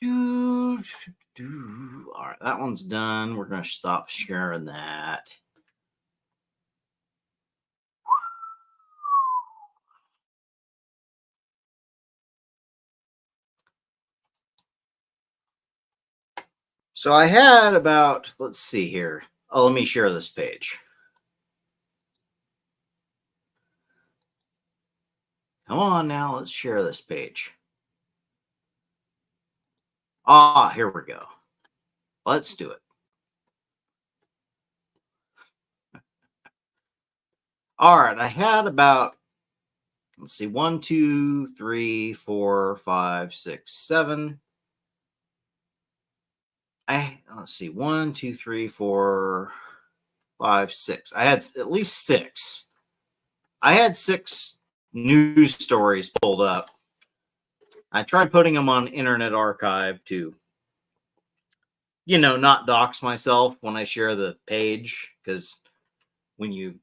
All right, that one's done. We're going to stop sharing that. So I had about, let's see here. Oh, let me share this page. Come on now, let's share this page. Ah, here we go. Let's do it. All right, I had about, let's see, 1, 2, 3, 4, 5, 6, 7. Let's see, 1, 2, 3, 4, 5, 6. I had at least 6. I had 6 news stories pulled up. I tried putting them on Internet Archive to, you know, not dox myself when I share the page, because when you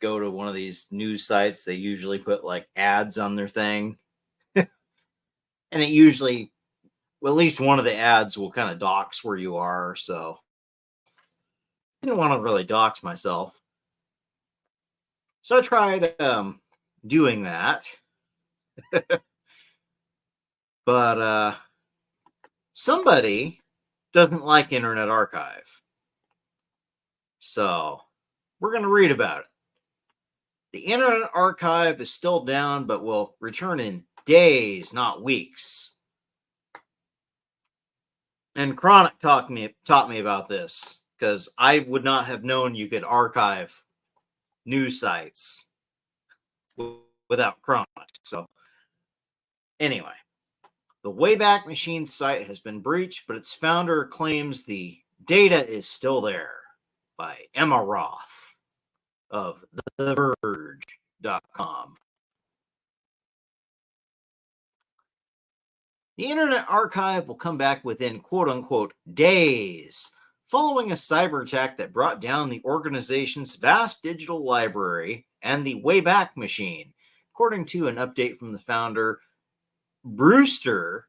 go to one of these news sites, they usually put like ads on their thing. And it usually, well, at least one of the ads will kind of dox where you are. So didn't want to really dox myself. So I tried doing that. But somebody doesn't like Internet Archive. So we're going to read about it. The Internet Archive is still down, but will return in days, not weeks. And Chronic taught me about this, because I would not have known you could archive news sites without Chronic. So anyway, the Wayback Machine site has been breached, but its founder claims the data is still there, by Emma Roth of TheVerge.com. The Internet Archive will come back within quote-unquote days, following a cyber attack that brought down the organization's vast digital library and the Wayback Machine, according to an update from the founder, Brewster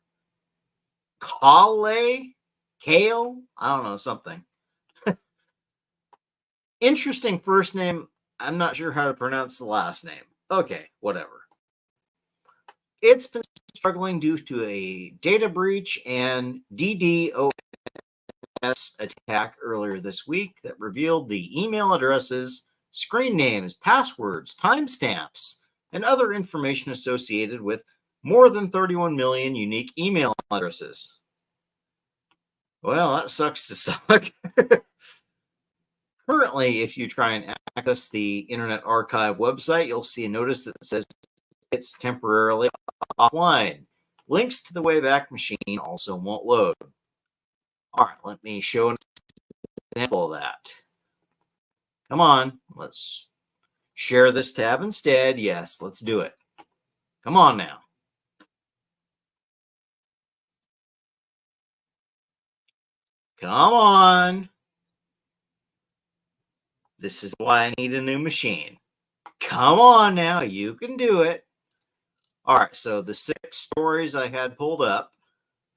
Kale? I don't know, something. Interesting first name. I'm not sure how to pronounce the last name. Okay, whatever. It's been struggling due to a data breach and DDoS attack earlier this week that revealed the email addresses, screen names, passwords, timestamps, and other information associated with more than 31 million unique email addresses. Well, that sucks to suck. Currently, if you try and access the Internet Archive website, you'll see a notice that says it's temporarily offline. Links to the Wayback Machine also won't load. All right, let me show an example of that. Come on, let's share this tab instead. Yes, let's do it. Come on now. Come on. This is why I need a new machine. Come on now, you can do it. All right, so the 6 stories I had pulled up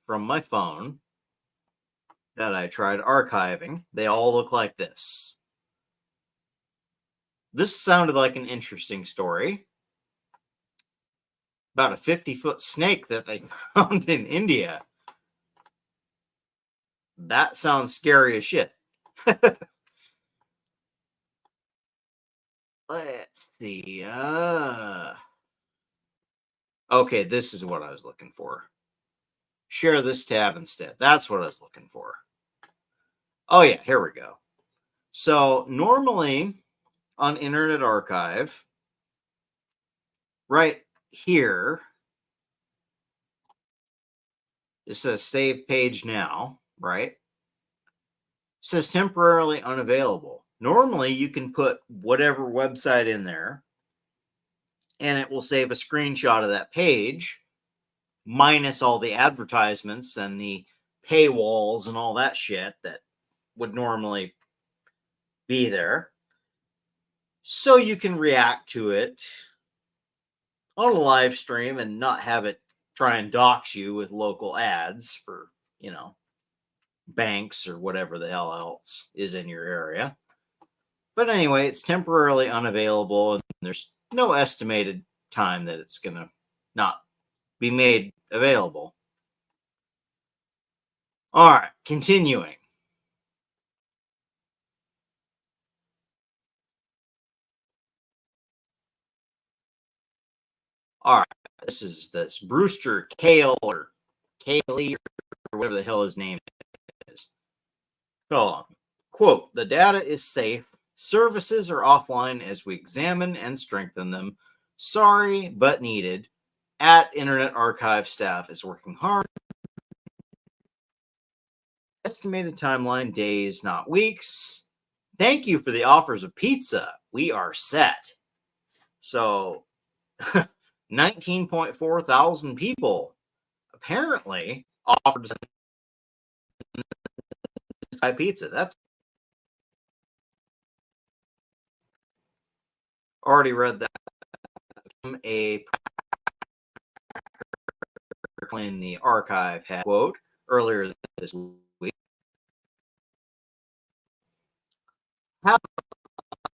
from my phone that I tried archiving, they all look like this. This sounded like an interesting story about a 50-foot snake that they found in India. That sounds scary as shit. Let's see. Okay, this is what I was looking for. Share this tab instead. That's what I was looking for. Oh, yeah, here we go. So normally on Internet Archive, right here, it says save page now, right? It says temporarily unavailable. Normally you can put whatever website in there and it will save a screenshot of that page minus all the advertisements and the paywalls and all that shit that would normally be there. So you can react to it on a live stream and not have it try and dox you with local ads for, you know, banks or whatever the hell else is in your area. But anyway, it's temporarily unavailable and there's no estimated time that it's going to not be made available. All right, continuing. All right, that's Brewster Kale or Kaley or whatever the hell his name is. So, quote, the data is safe. Services are offline as we examine and strengthen them. Sorry, but needed. At Internet Archive staff is working hard. Estimated timeline days, not weeks. Thank you for the offers of pizza. We are set. So 19.4 thousand people apparently offered pizza. That's already read that. A claim the archive had quote earlier this week. Have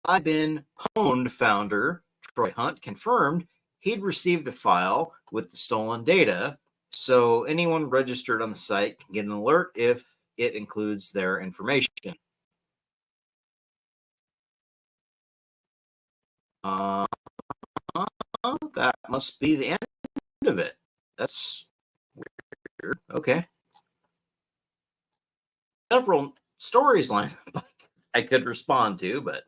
I been pwned? Founder Troy Hunt confirmed he'd received a file with the stolen data, so anyone registered on the site can get an alert if it includes their information. That must be the end of it. That's weird. Okay. Several stories lined up I could respond to, but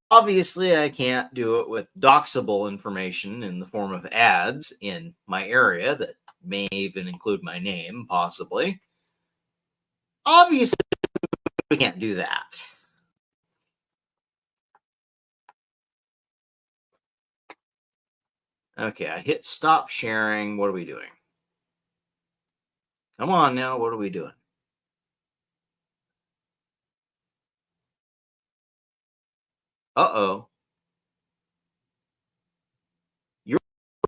obviously I can't do it with doxable information in the form of ads in my area that may even include my name, possibly. Obviously, we can't do that. Okay, I hit stop sharing. What are we doing? Come on now, what are we doing? Uh-oh. Your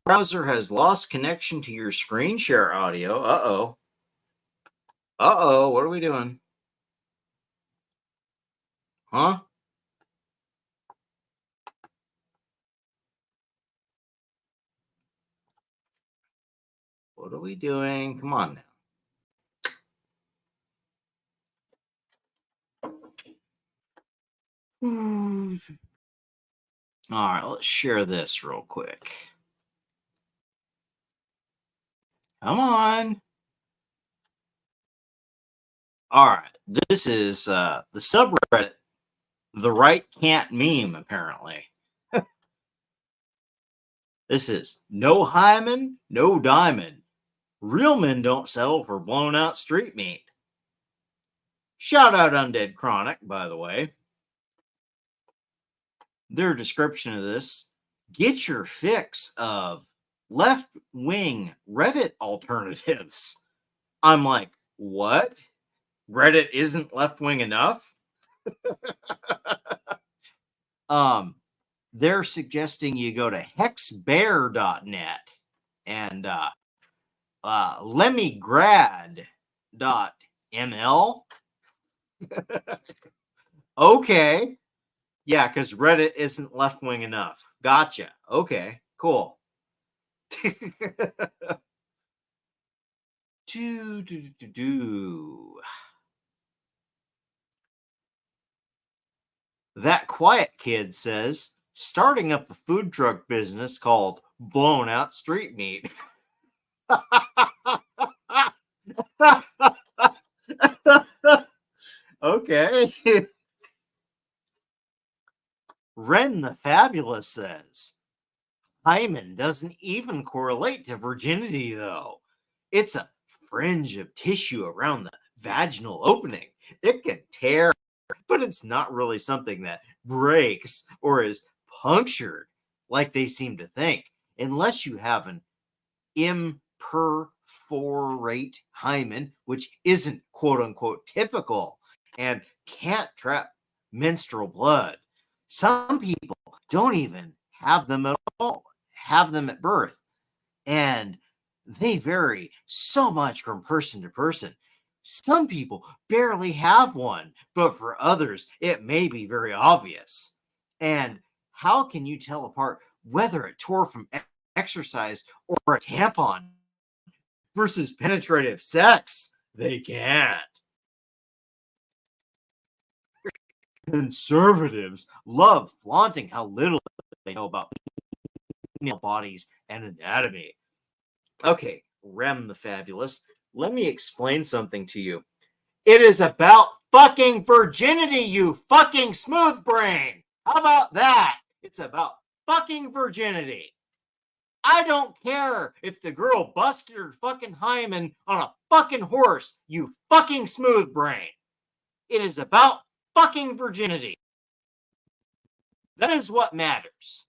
browser has lost connection to your screen share audio. Uh-oh. Uh-oh, what are we doing? Huh? What are we doing? Come on now. All right, let's share this real quick. Come on. All right, this is the subreddit, The Right Can't Meme, apparently. This is no hymen, no diamond. Real men don't settle for blown out street meat. Shout out Undead Chronic, by the way. Their description of this: get your fix of left-wing Reddit alternatives. I'm like, what? Reddit isn't left-wing enough? They're suggesting you go to hexbear.net and lemmygrad.ml. Okay. Yeah, because Reddit isn't left-wing enough. Gotcha. Okay, cool. That quiet kid says, starting up a food truck business called Blown Out Street Meat. Okay. Ren the Fabulous says, hymen doesn't even correlate to virginity, though. It's a fringe of tissue around the vaginal opening. It can tear, but it's not really something that breaks or is punctured like they seem to think, unless you have an imperforate hymen, which isn't quote-unquote typical and can't trap menstrual blood. Some people don't even have them at all, have them at birth, and they vary so much from person to person. Some people barely have one, but for others, it may be very obvious. And how can you tell apart whether it tore from exercise or a tampon versus penetrative sex? They can't. Conservatives love flaunting how little they know about female bodies and anatomy. Okay, Rem the Fabulous, let me explain something to you. It is about fucking virginity, you fucking smooth brain. How about that? It's about fucking virginity. I don't care if the girl busted her fucking hymen on a fucking horse, you fucking smooth brain. It is about fucking virginity. That is what matters.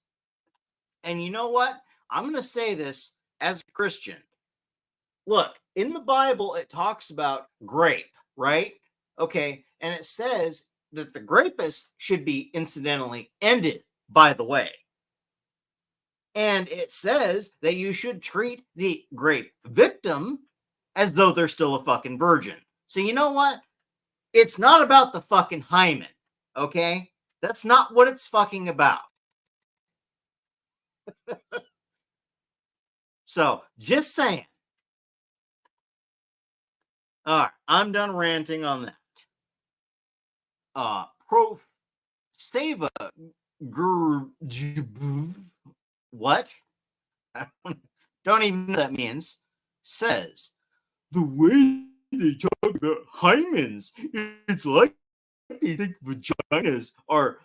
And you know what? I'm going to say this as a Christian. Look, in the Bible, it talks about grape, right? Okay, and it says that the rapist should be incidentally ended, by the way. And it says that you should treat the grape victim as though they're still a fucking virgin. So you know what? It's not about the fucking hymen, okay? That's not what it's fucking about. So, just saying. All right, I'm done ranting on that. Pro Sava what? I don't even know what that means. Says the way they talk about hymens, it's like they think vaginas are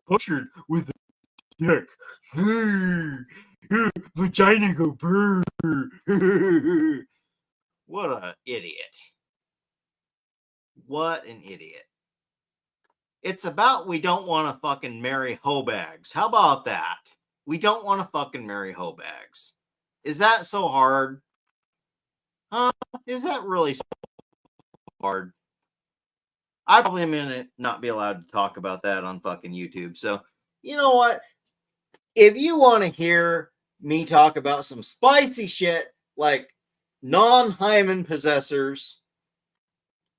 punctured with a dick. Vagina go brr. What an idiot. What an idiot. It's about we don't want to fucking marry hoe bags. How about that? We don't want to fucking marry hoe bags. Is that so hard? Is that really so hard? I probably am gonna not be allowed to talk about that on fucking YouTube. So, you know what? If you want to hear me talk about some spicy shit like non-hymen possessors,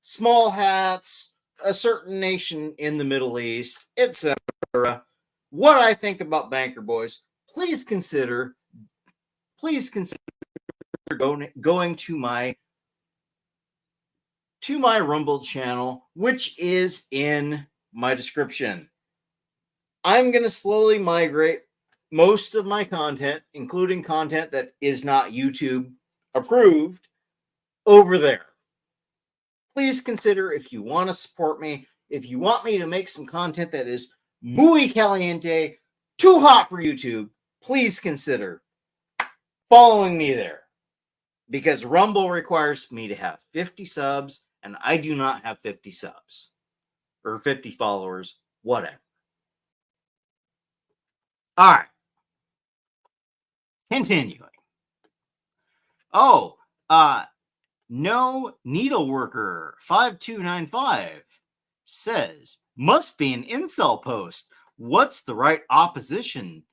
small hats, a certain nation in the Middle East, etc., what I think about banker boys, please consider going to my Rumble channel, which is in my description. I'm going to slowly migrate most of my content, including content that is not YouTube approved, over there. Please consider if you want to support me, if you want me to make some content that is muy caliente, too hot for YouTube, please consider following me there. Because Rumble requires me to have 50 subs, and I do not have 50 subs. Or 50 followers, whatever. All right. Continuing. Oh, No Needleworker 5295 says, must be an incel post. What's the right opposition?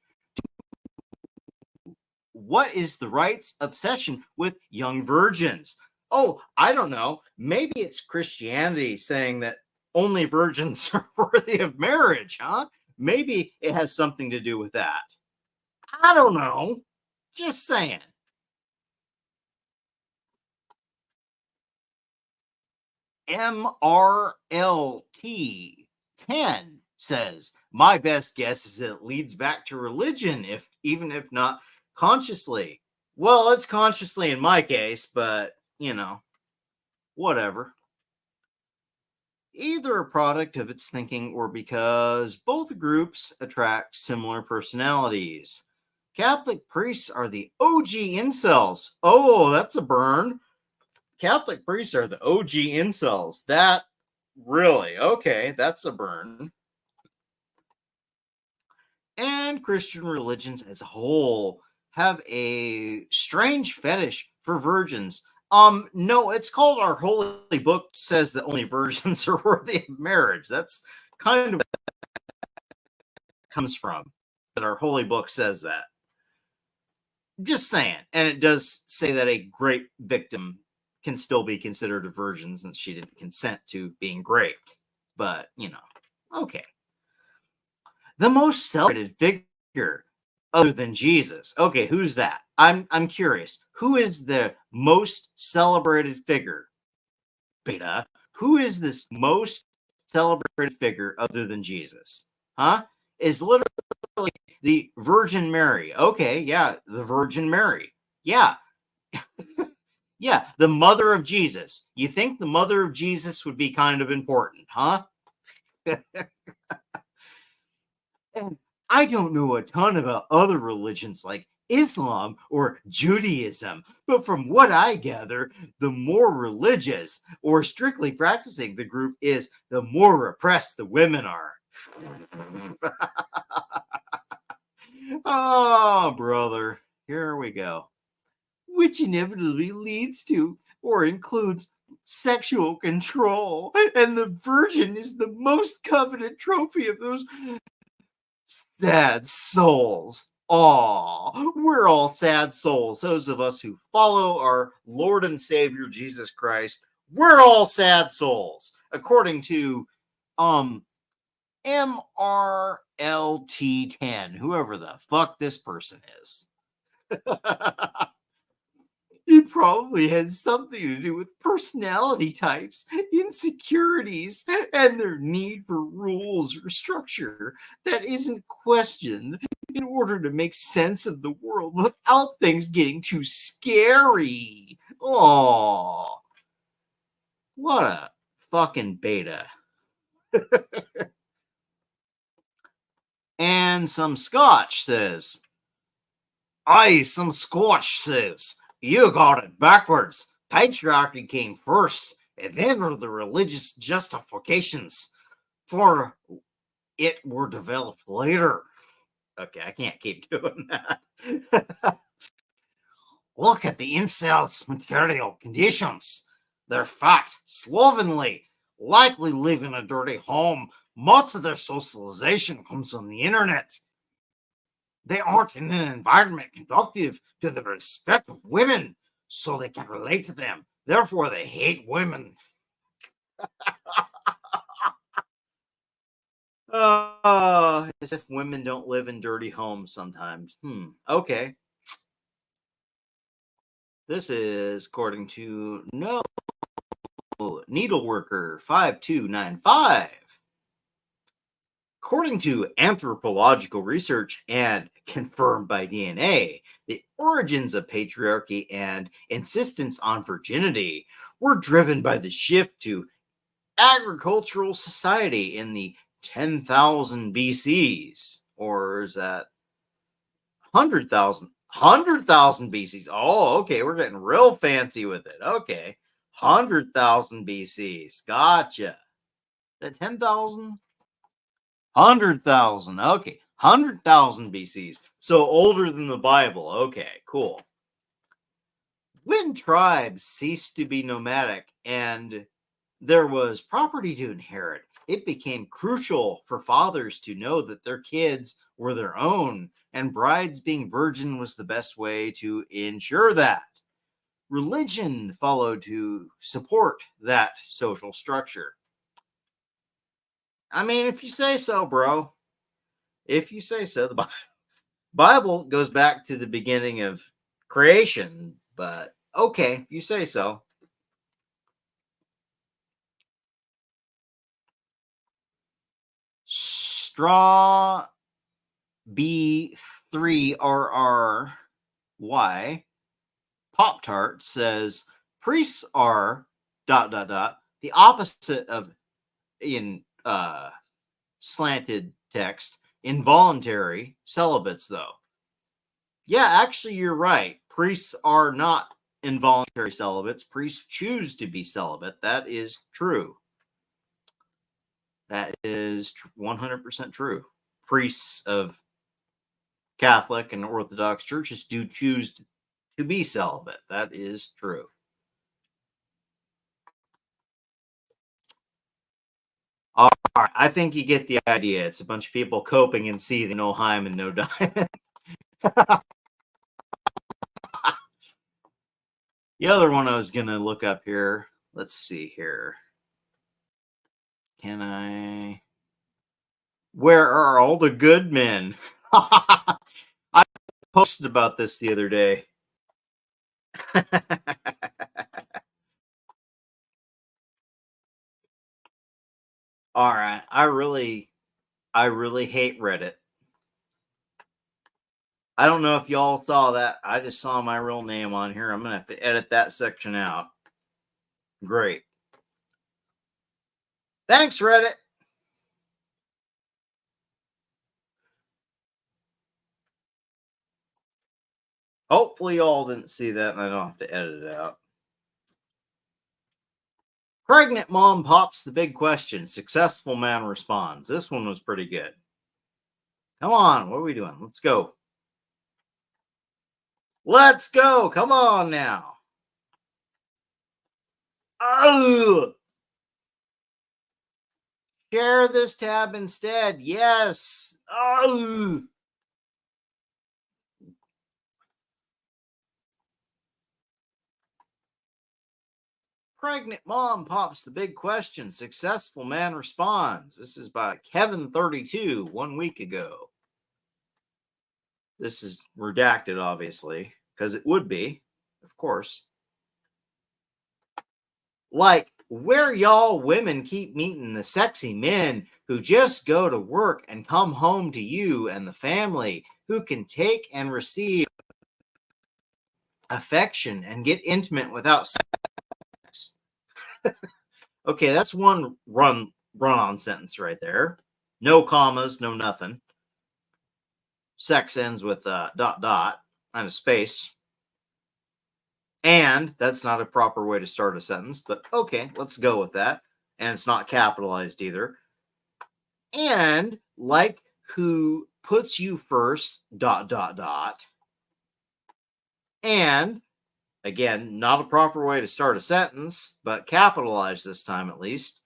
What is the right's obsession with young virgins? Oh, I don't know. Maybe it's Christianity saying that only virgins are worthy of marriage, huh? Maybe it has something to do with that. I don't know. Just saying. MRLT 10 says, my best guess is it leads back to religion, even if not consciously. Well, it's consciously in my case, but, you know, whatever. Either a product of its thinking or because both groups attract similar personalities. Catholic priests are the OG incels. Oh, that's a burn. Catholic priests are the OG incels. That really, okay, that's a burn. And Christian religions as a whole have a strange fetish for virgins. No, it's called our holy book says that only virgins are worthy of marriage. That's kind of where that comes from, that our holy book says that. Just saying. And it does say that a grape victim can still be considered a virgin since she didn't consent to being raped. But, you know, okay. The most celebrated figure other than Jesus. Okay, who's that? I'm curious. Who is the most celebrated figure? Beta. Who is this most celebrated figure other than Jesus? Huh? Is literally the Virgin Mary. Okay, yeah, the Virgin Mary. Yeah. Yeah, the mother of Jesus. You think the mother of Jesus would be kind of important, huh? And I don't know a ton about other religions like Islam or Judaism, but from what I gather, the more religious or strictly practicing the group is, the more repressed the women are. Oh, brother, here we go. Which inevitably leads to or includes sexual control, and the virgin is the most coveted trophy of those sad souls. Aw, we're all sad souls. Those of us who follow our Lord and Savior Jesus Christ, We're all sad souls, according to MRLT10, whoever the fuck this person is. It probably has something to do with personality types, insecurities, and their need for rules or structure that isn't questioned in order to make sense of the world without things getting too scary. Oh, what a fucking beta. And some scotch says, some scotch says, you got it backwards. Patriarchy came first, and then the religious justifications for it were developed later. Okay, I can't keep doing that. Look at the incels' material conditions. They're fat, slovenly, likely live in a dirty home. Most of their socialization comes on the internet. They aren't in an environment conducive to the respect of women, so they can relate to them. Therefore, they hate women. As if women don't live in dirty homes sometimes. Okay. This is according to Needleworker 5295. According to anthropological research and confirmed by DNA, the origins of patriarchy and insistence on virginity were driven by the shift to agricultural society in the 10,000 BCs. Or is that 100,000? 100,000 BCs. Oh, okay. We're getting real fancy with it. Okay. 100,000 BCs. Gotcha. That 10,000? 100,000. Okay. 100,000 BCs. So older than the Bible. Okay, cool. When tribes ceased to be nomadic and there was property to inherit, it became crucial for fathers to know that their kids were their own, and brides being virgin was the best way to ensure that. Religion followed to support that social structure. I mean, if you say so, bro. If you say so. The Bible goes back to the beginning of creation, but okay, if you say so. Straw B3RRY Pop Tart says priests are ... the opposite of, in slanted text, involuntary celibates, though. Yeah, actually, you're right. Priests are not involuntary celibates. Priests choose to be celibate. That is true. That is 100% true. Priests of Catholic and Orthodox churches do choose to be celibate. That is true. All right, I think you get the idea. It's a bunch of people coping and seething, no Heim and no Dime. The other one I was going to look up here. Let's see here. Can I... Where are all the good men? I posted about this the other day. All right. I really hate Reddit. I don't know if y'all saw that. I just saw my real name on here. I'm going to have to edit that section out. Great. Thanks, Reddit. Hopefully y'all didn't see that and I don't have to edit it out. Pregnant mom pops the big question. Successful man responds. This one was pretty good. Come on. What are we doing? Let's go. Let's go. Come on now. Oh. Share this tab instead. Yes. Oh. Pregnant mom pops the big question. Successful man responds. This is by Kevin32 1 week ago. This is redacted, obviously, because it would be, of course. Like, where y'all women keep meeting the sexy men who just go to work and come home to you and the family, who can take and receive affection and get intimate without sex. Okay, that's one run-on sentence right there. No commas, no nothing. Sex ends with dot dot and a space. And that's not a proper way to start a sentence, but okay, let's go with that. And it's not capitalized either. And like who puts you first, dot dot dot. And again, not a proper way to start a sentence, but capitalized this time at least.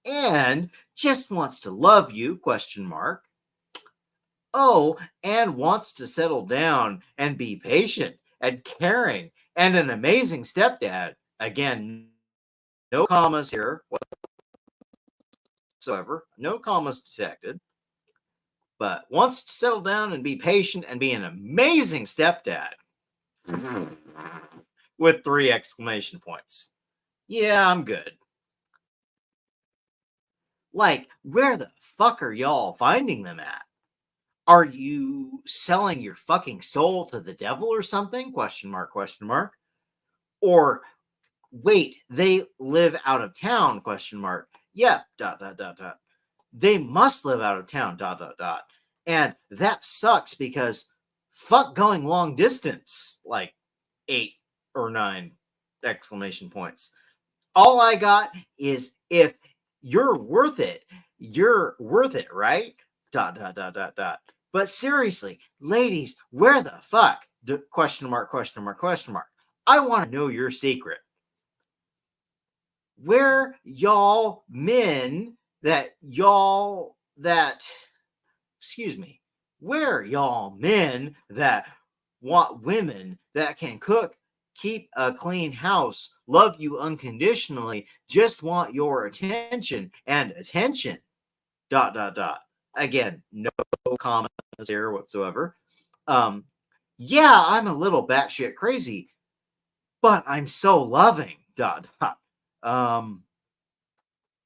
And just wants to love you, question mark. Oh, and wants to settle down and be patient and caring and an amazing stepdad. Again, no commas here whatsoever. No commas detected. But wants to settle down and be patient and be an amazing stepdad. With 3 exclamation points. Yeah, I'm good. Like, where the fuck are y'all finding them at? Are you selling your fucking soul to the devil or something? Question mark, question mark. Or, wait, they live out of town? Question mark. Yep, dot, dot, dot, dot. They must live out of town, dot, dot, dot. And that sucks because fuck going long distance. Like 8 or 9 exclamation points. All I got is if you're worth it, right? Dot, dot, dot, dot, dot. But seriously, ladies, where the fuck? Question mark, question mark, question mark. I want to know your secret. Where y'all men that where y'all men that want women that can cook, keep a clean house, love you unconditionally, just want your attention and attention, dot, dot, dot. Again, no commas here whatsoever. Yeah, I'm a little batshit crazy, but I'm so loving, dot, dot.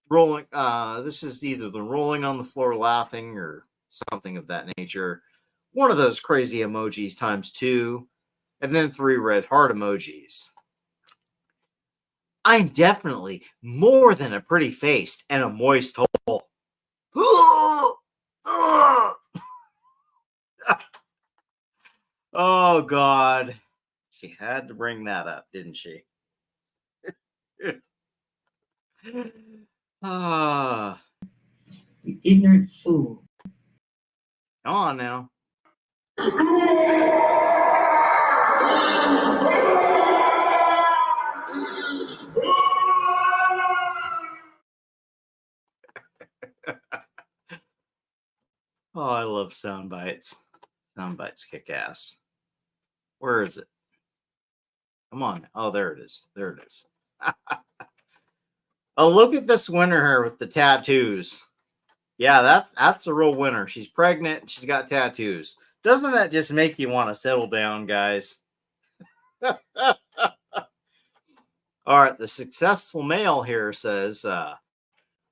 Rolling, this is either the rolling on the floor laughing or something of that nature. One of those crazy emojis times 2, and then 3 red heart emojis. I'm definitely more than a pretty face and a moist hole. Oh, God. She had to bring that up, didn't she? Ah. You ignorant fool. Come on now. Oh, I love sound bites. Sound bites kick ass. Where is it? Come on. Oh, there it is. There it is. Oh, look at this winner here with the tattoos. Yeah, that's a real winner. She's pregnant. She's got tattoos. Doesn't that just make you want to settle down, guys? All right, the successful male here says,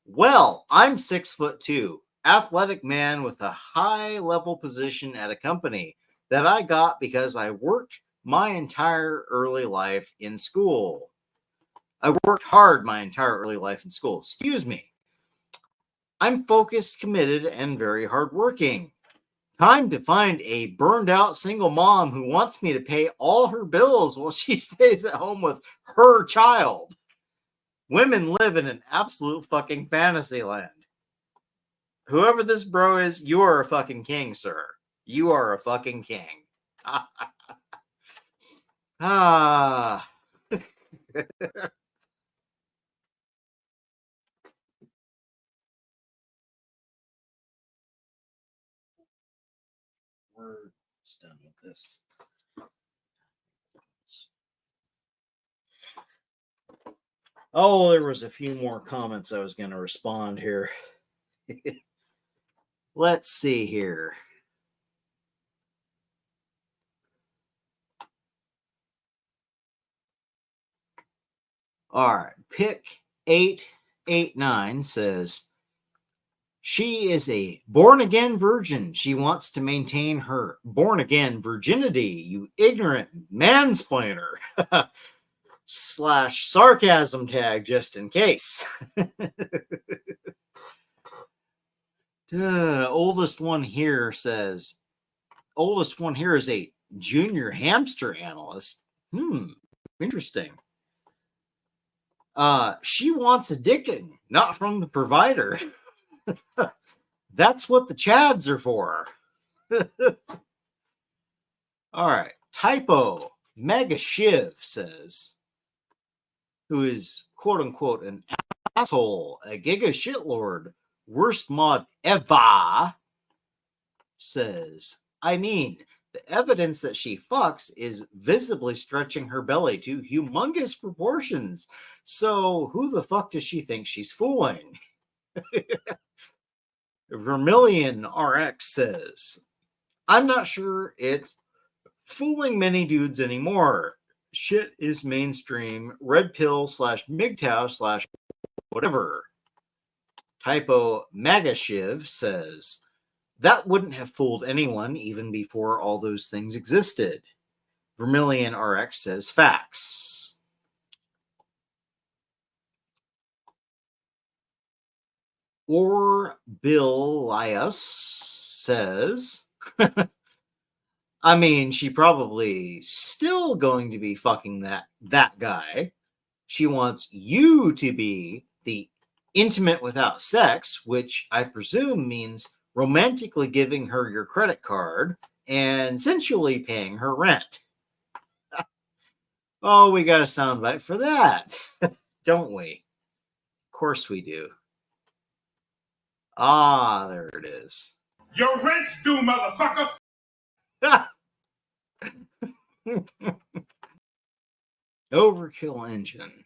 well, I'm 6'2", athletic man with a high-level position at a company that I got because I worked my entire early life in school. I worked hard my entire early life in school. Excuse me. I'm focused, committed, and very hardworking. Time to find a burned out single mom who wants me to pay all her bills while she stays at home with her child. Women live in an absolute fucking fantasy land. Whoever this bro is, you are a fucking king, sir. You are a fucking king. Ah. We're done with this. Oh, there was a few more comments I was going to respond here. Let's see here. All right. Pick 889 says, she is a born-again virgin. She wants to maintain her born-again virginity, you ignorant mansplainer. / sarcasm tag just in case. Oldest one here says, oldest one here is a junior hamster analyst. Interesting. She wants a dicking, not from the provider. That's what the chads are for. All right. Typo Mega Shiv says, who is quote unquote an asshole, a giga shitlord, worst mod ever, says, I mean, the evidence that she fucks is visibly stretching her belly to humongous proportions. So who the fuck does she think she's fooling? Vermilion RX says, I'm not sure it's fooling many dudes anymore. Shit is mainstream. Red pill / MGTOW / whatever. Typo Magashiv says, that wouldn't have fooled anyone even before all those things existed. Vermilion RX says, facts. Or Bill Lias says, I mean, she probably still going to be fucking that guy. She wants you to be the intimate without sex, which I presume means romantically giving her your credit card and sensually paying her rent. Oh, we got a soundbite for that, don't we? Of course we do. Ah, there it is. Your rent's due, motherfucker! Overkill engine.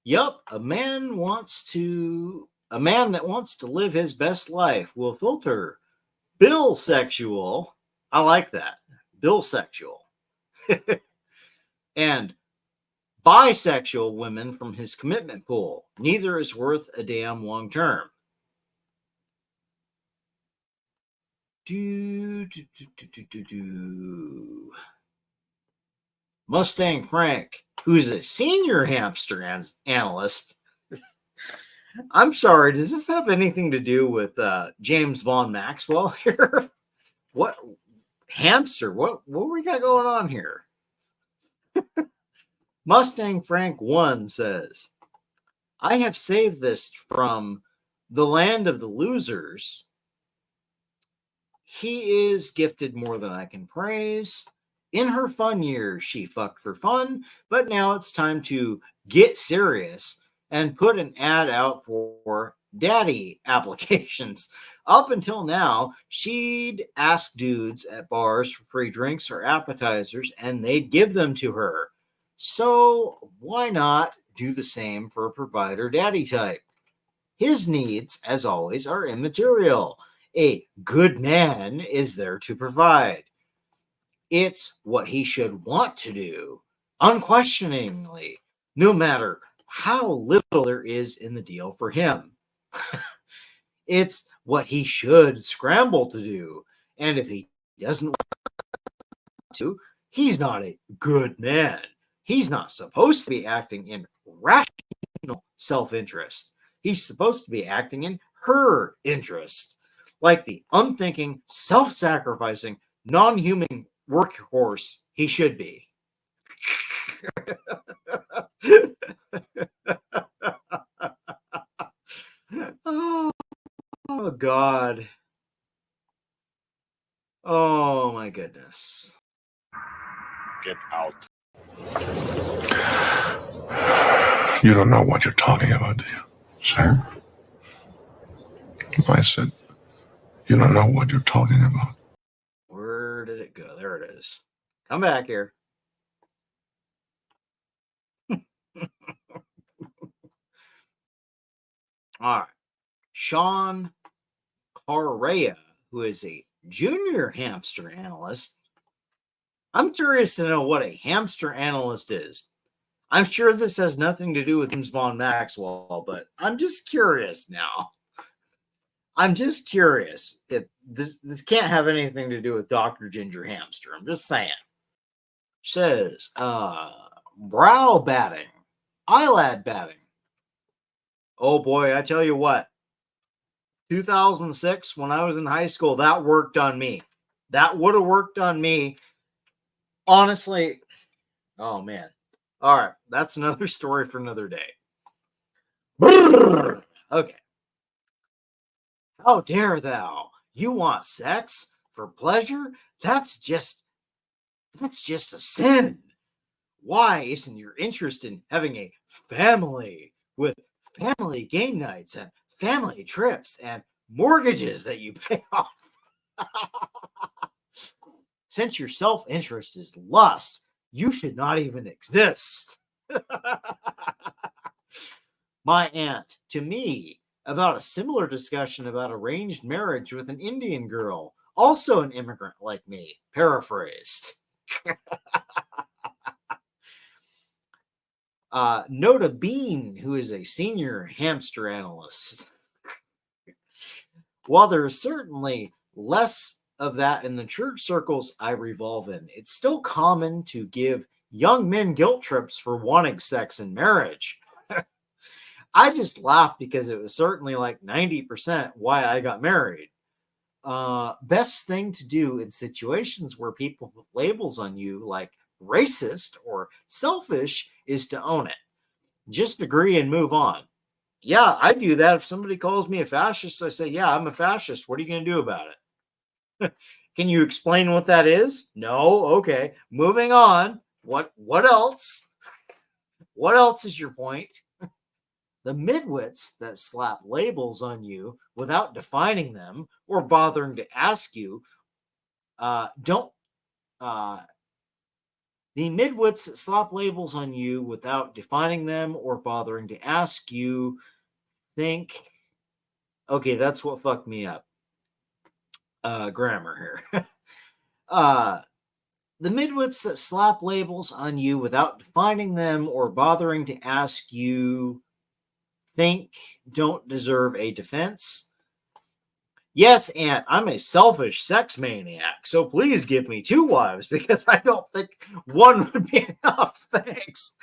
Yup, a man that wants to live his best life will filter billsexual. I like that. Billsexual. And bisexual women from his commitment pool. Neither is worth a damn long term. Mustang Frank, who's a senior hamster analyst. I'm sorry, does this have anything to do with James Vaughn Maxwell here? What hamster? What we got going on here? Mustang Frank 1 says, I have saved this from the land of the losers. He is gifted more than I can praise. In her fun years, she fucked for fun, but now it's time to get serious and put an ad out for daddy applications. Up until now, she'd ask dudes at bars for free drinks or appetizers, and they'd give them to her. So why not do the same for a provider daddy type? His needs, as always, are immaterial. A good man is there to provide. It's what he should want to do, unquestioningly, no matter how little there is in the deal for him. It's what he should scramble to do. And if he doesn't want to, he's not a good man. He's not supposed to be acting in rational self-interest. He's supposed to be acting in her interest, like the unthinking, self-sacrificing, non-human workhorse he should be. Oh, God. Oh, my goodness. Get out. You don't know what you're talking about, do you? Sir? I said, you don't know what you're talking about. Where did it go? There it is. Come back here. All right. Sean Correa, who is a junior hamster analyst. I'm curious to know what a hamster analyst is. I'm sure this has nothing to do with James Bond Maxwell, but I'm just curious now. I'm just curious. This can't have anything to do with Dr. Ginger Hamster. I'm just saying. Says, brow batting, eyelid batting. Oh boy, I tell you what. 2006, when I was in high school, that worked on me. That would have worked on me. Honestly, oh man. All right, that's another story for another day. Okay. How dare thou? You want sex for pleasure? That's just a sin. Why isn't your interest in having a family with family game nights and family trips and mortgages that you pay off? Since your self-interest is lust, you should not even exist. My aunt, to me, about a similar discussion about arranged marriage with an Indian girl, also an immigrant like me, paraphrased. Nota Bean, who is a senior hamster analyst. While there is certainly less of that in the church circles I revolve in, it's still common to give young men guilt trips for wanting sex in marriage. I just laughed because it was certainly like 90% why I got married. Best thing to do in situations where people put labels on you like racist or selfish is to own it. Just agree and move on. Yeah, I do that. If somebody calls me a fascist, I say, yeah, I'm a fascist. What are you going to do about it? Can you explain what that is? No. Okay. Moving on. What else? What else is your point? The midwits that slap labels on you without defining them or bothering to ask you, the midwits that slap labels on you without defining them or bothering to ask you think, okay, that's what fucked me up. Grammar here. The midwits that slap labels on you without defining them or bothering to ask you think don't deserve a defense. Yes, Aunt, I'm a selfish sex maniac, so please give me 2 wives because I don't think one would be enough. Thanks.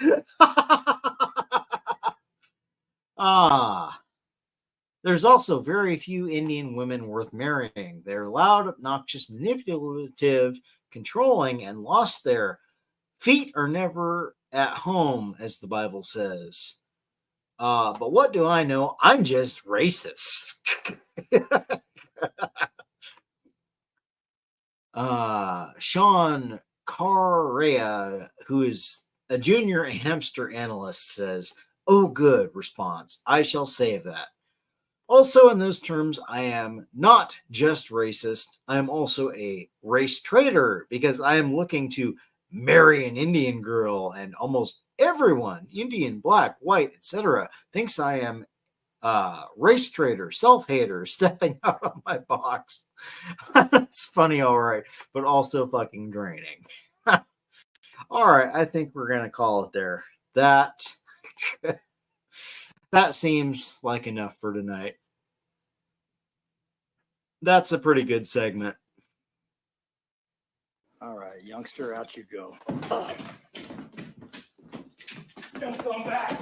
There's also very few Indian women worth marrying. They're loud, obnoxious, manipulative, controlling, and lost their feet are never at home, as the Bible says. But what do I know? I'm just racist. Sean Correa, who is a junior hamster analyst, says, oh, good response. I shall save that. Also, in those terms, I am not just racist. I am also a race traitor because I am looking to marry an Indian girl, and almost everyone, Indian, black, white, etc., thinks I am race traitor, self-hater, stepping out of my box. That's funny, all right, but also fucking draining. All right, I think we're going to call it there. That seems like enough for tonight. That's a pretty good segment. All right, youngster, out you go. Don't come back.